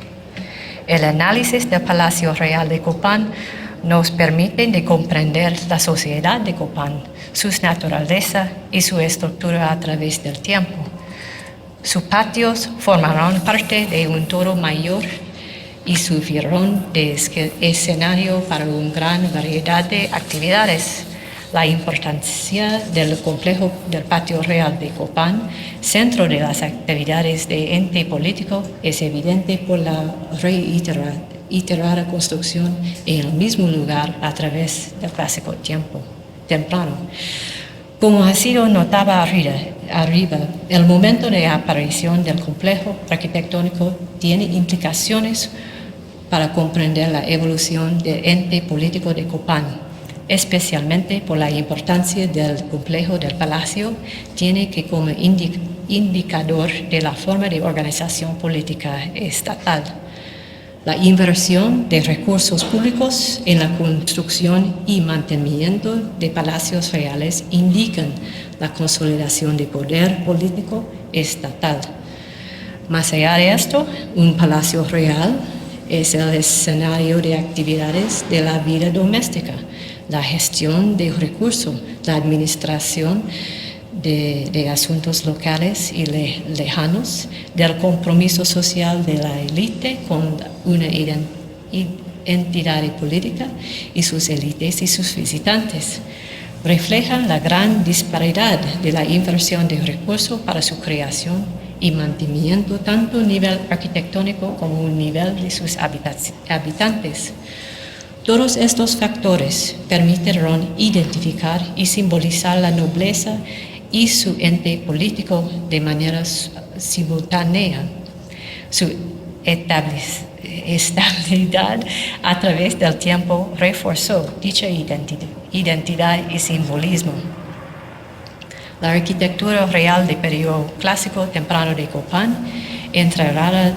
El análisis del Palacio Real de Copán nos permite de comprender la sociedad de Copán, su naturaleza y su estructura a través del tiempo. Sus patios formarán parte de un todo mayor y sirvieron de escenario para una gran variedad de actividades. La importancia del complejo del Patio Real de Copán, centro de las actividades de ente político, es evidente por la reiterada construcción en el mismo lugar a través del Clásico Temprano. Como ha sido notado arriba, el momento de aparición del complejo arquitectónico tiene implicaciones para comprender la evolución del ente político de Copán, especialmente por la importancia del complejo del palacio, tiene que como indicador de la forma de organización política estatal. La inversión de recursos públicos en la construcción y mantenimiento de palacios reales indican la consolidación de poder político estatal. Más allá de esto, un palacio real es el escenario de actividades de la vida doméstica, la gestión de recursos, la administración de asuntos locales y lejanos, del compromiso social de la élite con una entidad política y sus élites y sus visitantes. Reflejan la gran disparidad de la inversión de recursos para su creación y mantenimiento, tanto a nivel arquitectónico como a nivel de sus habitantes. Todos estos factores permitieron identificar y simbolizar la nobleza y su ente político de manera simultánea. Su estabilidad a través del tiempo reforzó dicha identidad y simbolismo. La arquitectura real del periodo clásico temprano de Copán, enterrada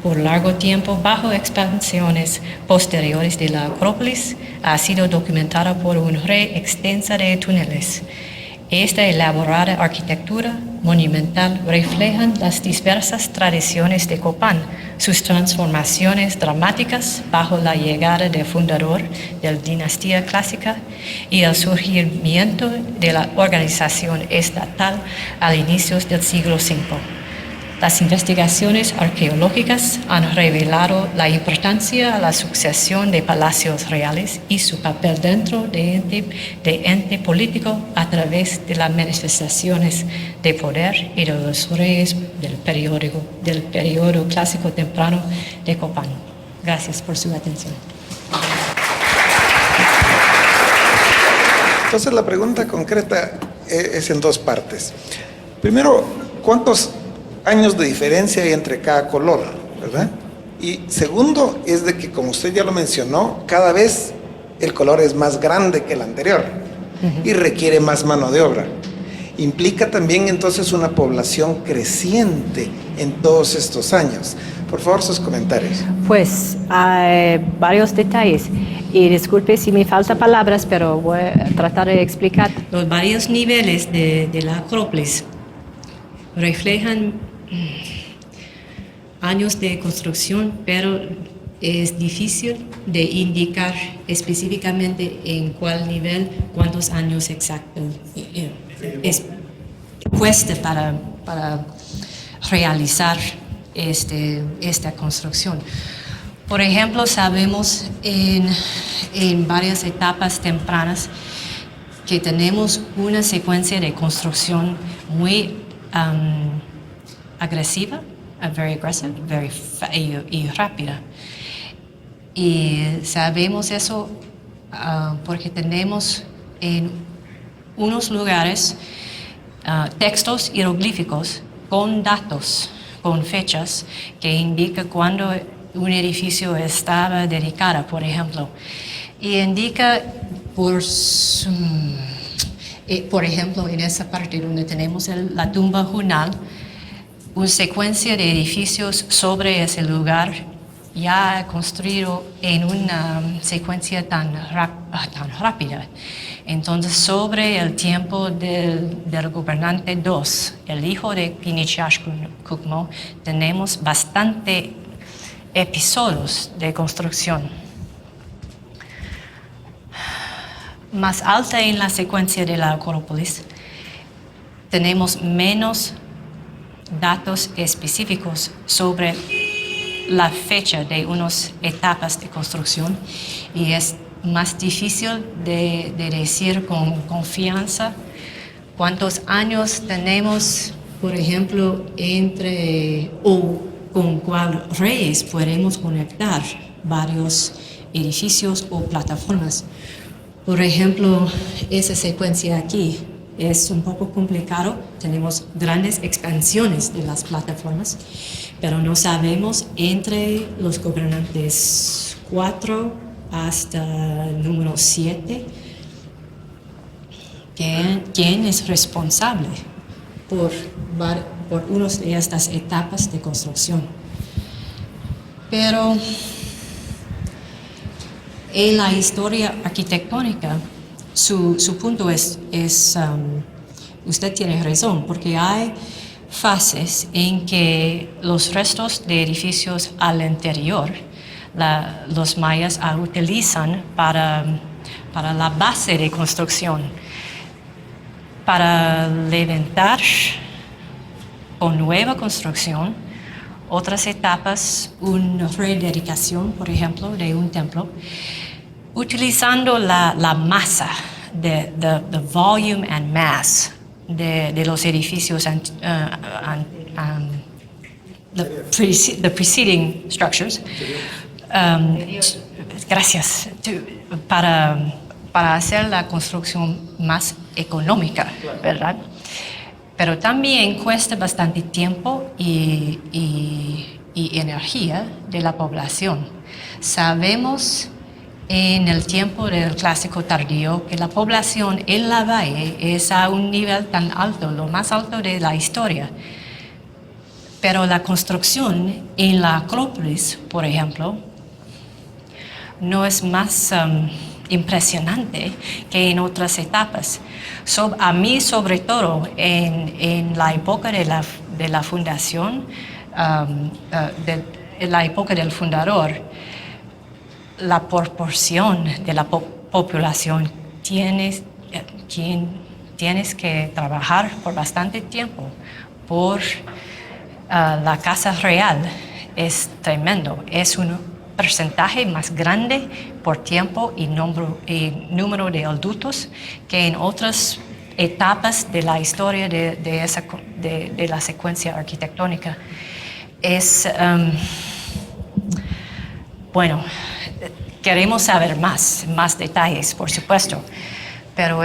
por largo tiempo bajo expansiones posteriores de la Acrópolis, ha sido documentada por una red extensa de túneles. Esta elaborada arquitectura monumental refleja las diversas tradiciones de Copán, sus transformaciones dramáticas bajo la llegada del fundador de la dinastía clásica y el surgimiento de la organización estatal a inicios del siglo V. Las investigaciones arqueológicas han revelado la importancia de la sucesión de palacios reales y su papel dentro de ente político a través de las manifestaciones de poder y de los reyes del periodo clásico temprano de Copán. Gracias por su atención. Entonces la pregunta concreta es en dos partes. Primero, ¿cuántos años de diferencia hay entre cada color, verdad? Y segundo es de que, como usted ya lo mencionó, cada vez el color es más grande que el anterior y requiere más mano de obra. Implica también entonces una población creciente en todos estos años. Por favor, sus comentarios. Pues hay varios detalles y disculpe si me faltan palabras, pero voy a tratar de explicar. Los varios niveles de la Acrópolis reflejan años de construcción, pero es difícil de indicar específicamente en cuál nivel, cuántos años exactos cuesta para realizar esta construcción. Por ejemplo, sabemos en varias etapas tempranas que tenemos una secuencia de construcción muy agresiva, very aggressive, y rápida. Y sabemos eso porque tenemos en unos lugares textos hieroglíficos con datos, con fechas que indican cuándo un edificio estaba dedicado, por ejemplo. Y indica por ejemplo, en esa parte donde tenemos la tumba Hunal, una secuencia de edificios sobre ese lugar ya construido en una secuencia tan rápida. Entonces, sobre el tiempo del gobernante II, el hijo de Pinichashkukmo, tenemos bastante episodios de construcción. Más alta en la secuencia de la Acrópolis, tenemos menos datos específicos sobre la fecha de unas etapas de construcción y es más difícil de decir con confianza cuántos años tenemos, por ejemplo, o con cuál reyes podemos conectar varios edificios o plataformas. Por ejemplo, esa secuencia aquí es un poco complicado. Tenemos grandes expansiones de las plataformas, pero no sabemos entre los gobernantes 4 hasta el número 7 quién es responsable por una de estas etapas de construcción. Pero en la historia arquitectónica, su punto es usted tiene razón, porque hay fases en que los restos de edificios al interior, los mayas utilizan para la base de construcción, para levantar con nueva construcción otras etapas, una rededicación, por ejemplo, de un templo, utilizando la masa, the volume and mass de los edificios, the preceding structures, gracias, para hacer la construcción más económica, ¿verdad? Pero también cuesta bastante tiempo y energía de la población. Sabemos en el tiempo del Clásico tardío que la población en la valle es a un nivel tan alto, lo más alto de la historia. Pero la construcción en la Acrópolis, por ejemplo, no es más impresionante que en otras etapas. A mí, sobre todo, en la época de la fundación, en la época del fundador, la proporción de la población tienes que trabajar por bastante tiempo por la casa real. Es tremendo, es un porcentaje más grande por tiempo y número de adultos que en otras etapas de la historia de la secuencia arquitectónica. Bueno, queremos saber más detalles, por supuesto, pero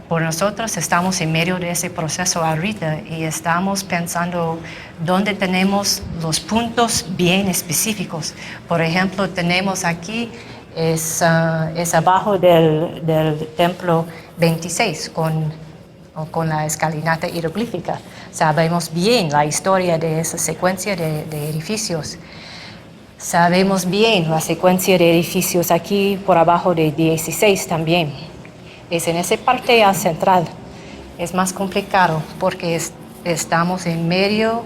por nosotros estamos en medio de ese proceso ahorita y estamos pensando dónde tenemos los puntos bien específicos. Por ejemplo, tenemos aquí, es abajo del templo 26 con la escalinata hieroglífica. Sabemos bien la historia de esa secuencia de edificios. Sabemos bien la secuencia de edificios aquí por abajo de 16 también. Es en esa parte central. Es más complicado porque estamos en medio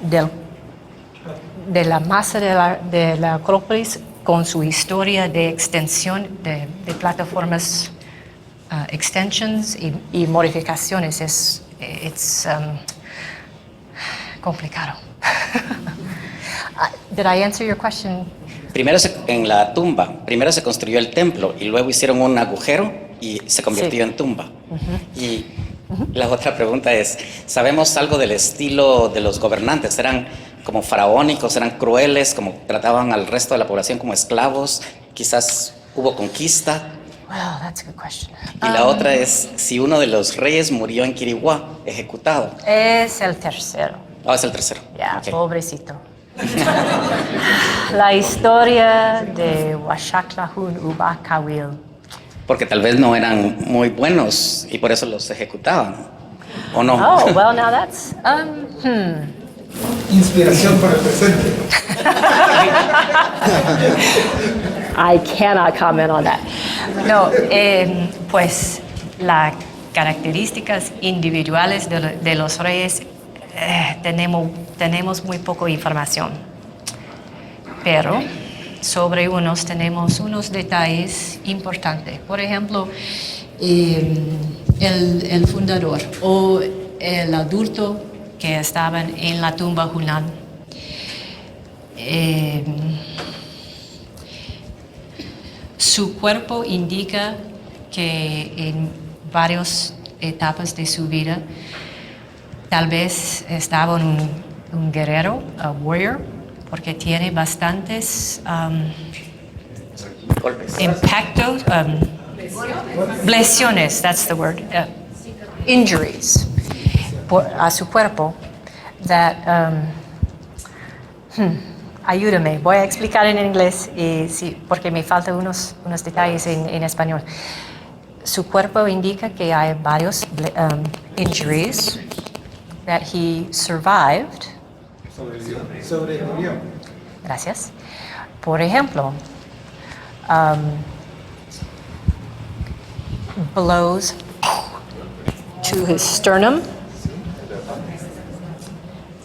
de la masa de la Acrópolis con su historia de extensión de plataformas, extensions y modificaciones. Es complicado. Did I answer your question? En la tumba, primero se construyó el templo y luego hicieron un agujero y se convirtió en tumba. Y la otra pregunta es, ¿sabemos algo del estilo de los gobernantes? ¿Eran como faraónicos, eran crueles, como trataban al resto de la población como esclavos? Quizás hubo conquista. Well, that's a good question. Y la otra es, si uno de los reyes murió en Quiriguá, ejecutado. Es el tercero. Es el tercero. Ya, Okay. pobrecito. La historia de Huachatlajún Ubacawil. Porque tal vez no eran muy buenos y por eso los ejecutaban, ¿o no? Oh, well, now that's... Inspiración para el presente. I cannot comment on that. No, pues las características individuales de los reyes tenemos muy poca información, pero sobre tenemos unos detalles importantes. Por ejemplo, el fundador o el adulto que estaban en la tumba Hunan. Su cuerpo indica que en varias etapas de su vida tal vez estaba un guerrero, a warrior, porque tiene bastantes impactos, lesiones, that's the word, injuries a su cuerpo. Ayúdame, voy a explicar en inglés porque me faltan unos detalles en español. Su cuerpo indica que hay varios injuries that he survived. Sobrevivió. Gracias. Por ejemplo, blows to his sternum,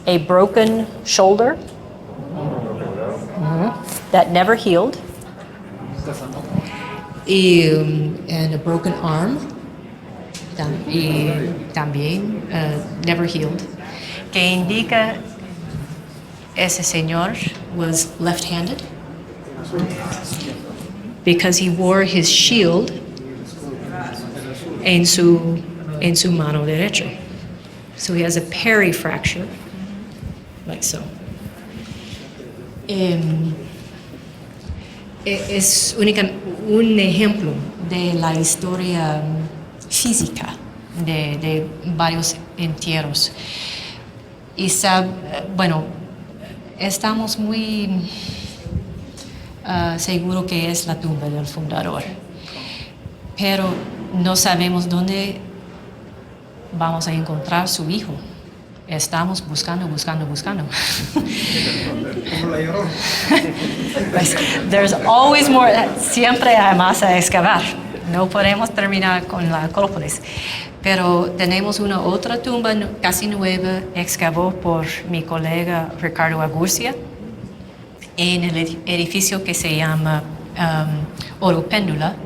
a broken shoulder that never healed, and a broken arm, también never healed, que indica ese señor was left-handed because he wore his shield en su mano derecha. So he has a perifracture, like so. Es un ejemplo de la historia física de varios entierros. Y bueno, estamos muy seguros que es la tumba del fundador, pero no sabemos dónde vamos a encontrar su hijo. Estamos buscando. ¿Cómo la lloró? Pues, there's always more. Siempre hay más a excavar. No podemos terminar con la Acrópolis. Pero tenemos una otra tumba casi nueva, excavó por mi colega Ricardo Agurcia, en el edificio que se llama Oro Péndula.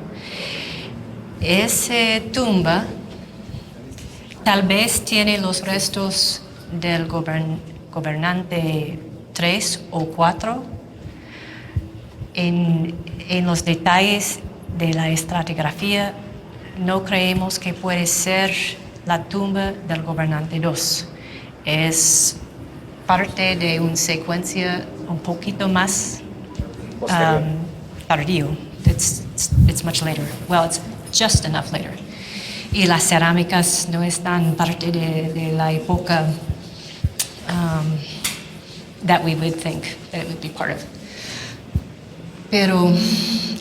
Esa tumba tal vez tiene los restos del gobernante 3 o 4. En los detalles de la estratigrafía no creemos que puede ser la tumba del gobernante 2. Es parte de una secuencia un poquito más tardío. It's much later. Well, it's just enough later. Y las cerámicas no están parte de la época that we would think that it would be part of. Pero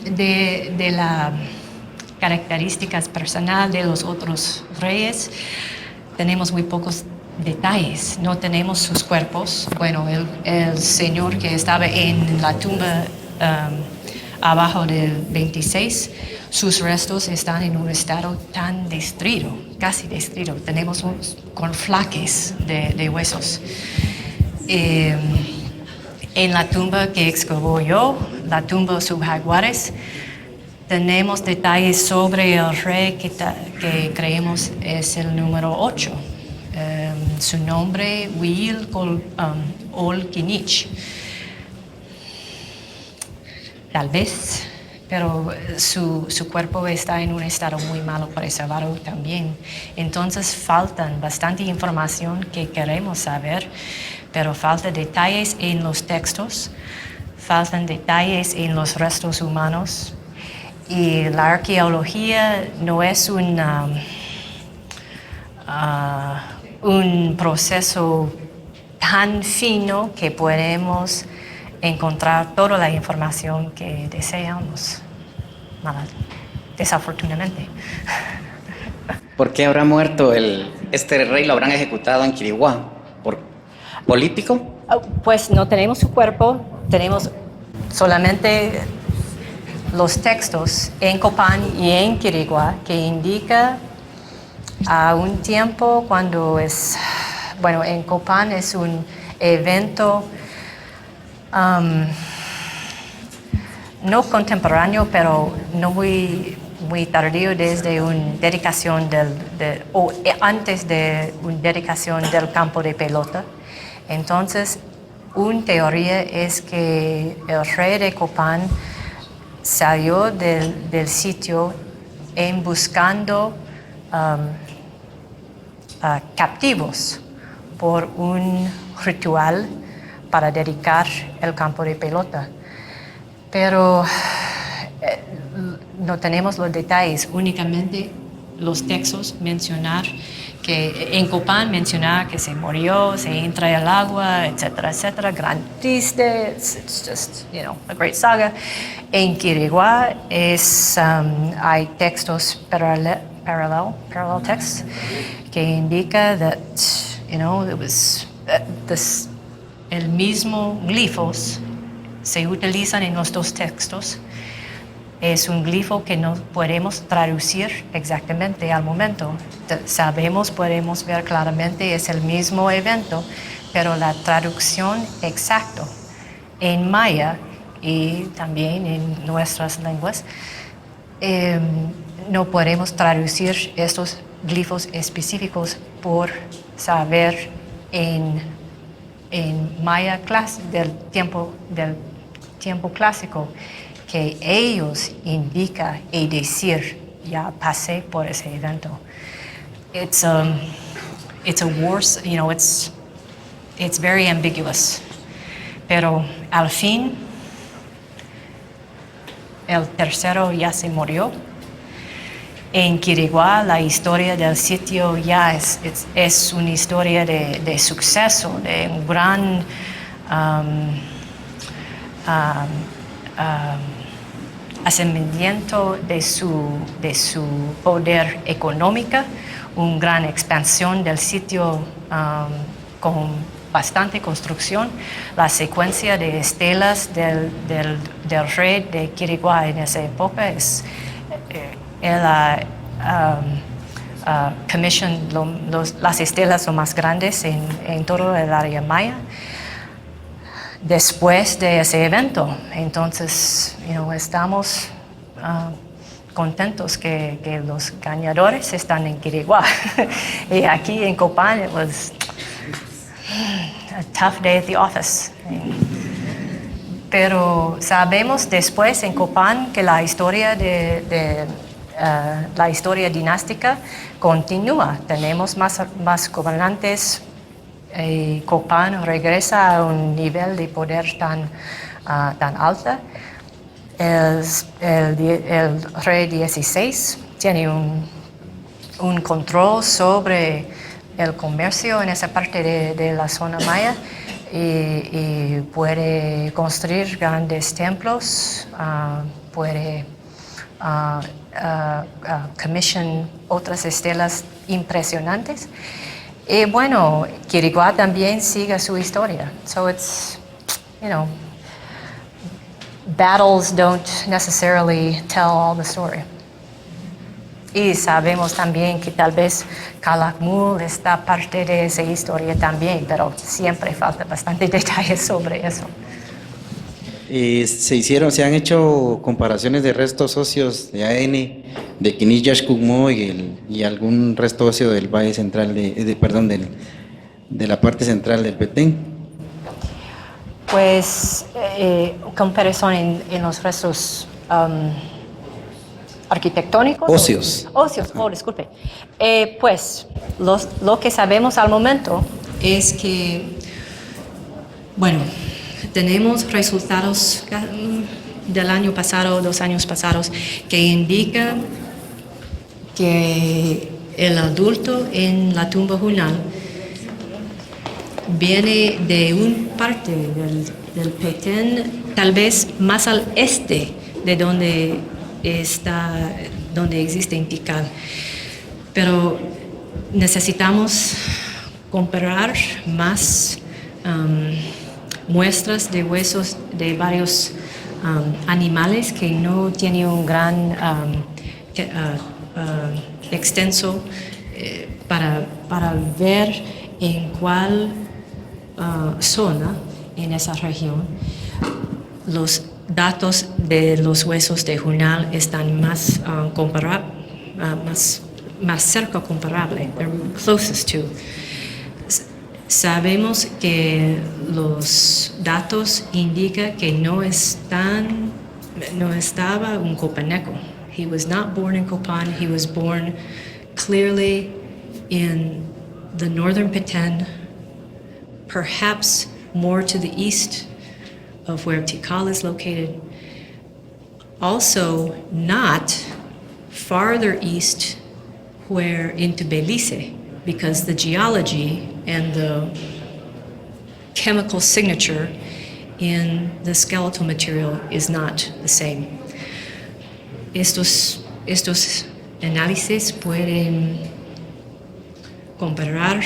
de las características personales de los otros reyes, tenemos muy pocos detalles. No tenemos sus cuerpos. Bueno, el señor que estaba en la tumba abajo del 26, sus restos están en un estado tan destruido, casi destruido. Tenemos con flaques de huesos. En la tumba que excavó yo, la tumba Subjaguares, tenemos detalles sobre el rey que creemos es el número 8. Su nombre, Huil Olquinich. Tal vez, pero su cuerpo está en un estado muy malo, preservado también. Entonces faltan bastante información que queremos saber, pero faltan detalles en los textos, faltan detalles en los restos humanos. Y la arqueología no es un proceso tan fino que podemos encontrar toda la información que deseamos, desafortunadamente. ¿Por qué habrá muerto este rey? ¿Lo habrán ejecutado en Quiriguá? ¿Por político? Pues no tenemos su cuerpo, tenemos solamente los textos en Copán y en Quiriguá que indica a un tiempo cuando bueno, en Copán es un evento no contemporáneo, pero no muy tardío, desde una dedicación o antes de una dedicación del campo de pelota. Entonces, una teoría es que el rey de Copán salió del sitio buscando captivos por un ritual para dedicar el campo de pelota. Pero no tenemos los detalles, únicamente los textos mencionar que en Copán mencionar que se murió, se entra el agua, etcétera, etcétera, gran triste, it's just, a great saga. En Quiriguá hay textos parallel texts que indica that, it was el mismo glifos se utilizan en los dos textos. Es un glifo que no podemos traducir exactamente al momento. Podemos ver claramente es el mismo evento, pero la traducción exacta en maya y también en nuestras lenguas, no podemos traducir estos glifos específicos por saber en maya del tiempo clásico que ellos indican y decir ya pasé por ese evento. It's a war, it's very ambiguous. Pero al fin el tercero ya se murió En Quiriguá la historia del sitio ya es una historia de suceso, de un gran asentamiento de su poder económico, una gran expansión del sitio con bastante construcción. La secuencia de estelas del rey de Quiriguá en esa época es commission las estelas son más grandes en todo el área maya después de ese evento. Entonces, estamos contentos que los ganadores están en Quiriguá. Y aquí en Copán, it was a tough day at the office. Pero sabemos después en Copán que la historia la historia dinástica continúa. Tenemos más gobernantes. Copán regresa a un nivel de poder tan alto. El rey 16 tiene un control sobre el comercio en esa parte de la zona maya y puede construir grandes templos, puede commission otras estelas impresionantes. Y bueno, Quiriguá también sigue su historia. So it's, battles don't necessarily tell all the story. Y sabemos también que tal vez Calakmul está parte de esa historia también, pero siempre falta bastante detalles sobre eso. Se han hecho comparaciones de restos óseos de ADN de Quinillash Kugmo y algún resto óseo del valle central, de la parte central del Petén. Pues, comparación en los restos arquitectónicos. Óseos. Óseos, disculpe. Pues, lo que sabemos al momento Es que, bueno, tenemos resultados del año pasado, 2 años pasados, que indican que el adulto en la tumba Hunal viene de una parte del Petén, tal vez más al este de donde existe en Tikal. Pero necesitamos comparar más muestras de huesos de varios animales que no tienen un gran extenso para ver en cuál zona en esa región los datos de los huesos de Hunal están más más cerca comparable, they're closest to. Sabemos que los datos indican que no estaba un copaneco. He was not born in Copan. He was born clearly in the northern Petén, perhaps more to the east of where Tikal is located. Also, not farther east where into Belize, because the geology and the chemical signature in the skeletal material is not the same. Estos análisis pueden comparar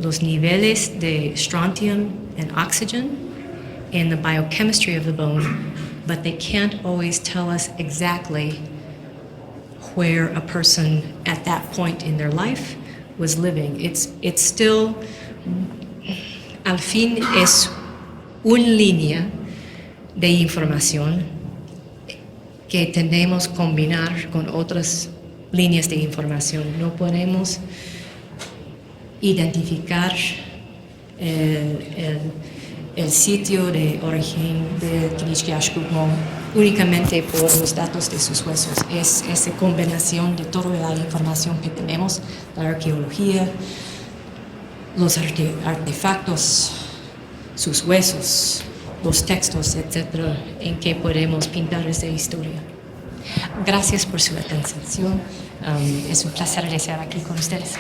los niveles de strontium and oxygen in the biochemistry of the bone, but they can't always tell us exactly where a person at that point in their life was living. It's still, al fin es una línea de información que tenemos que combinar con otras líneas de información. No podemos identificar el sitio de origen de Quinillash Kugmo únicamente por los datos de sus huesos. Es esa combinación de toda la información que tenemos, la arqueología, los artefactos, sus huesos, los textos, etcétera, en que podemos pintar esa historia. Gracias por su atención. Es un placer estar aquí con ustedes.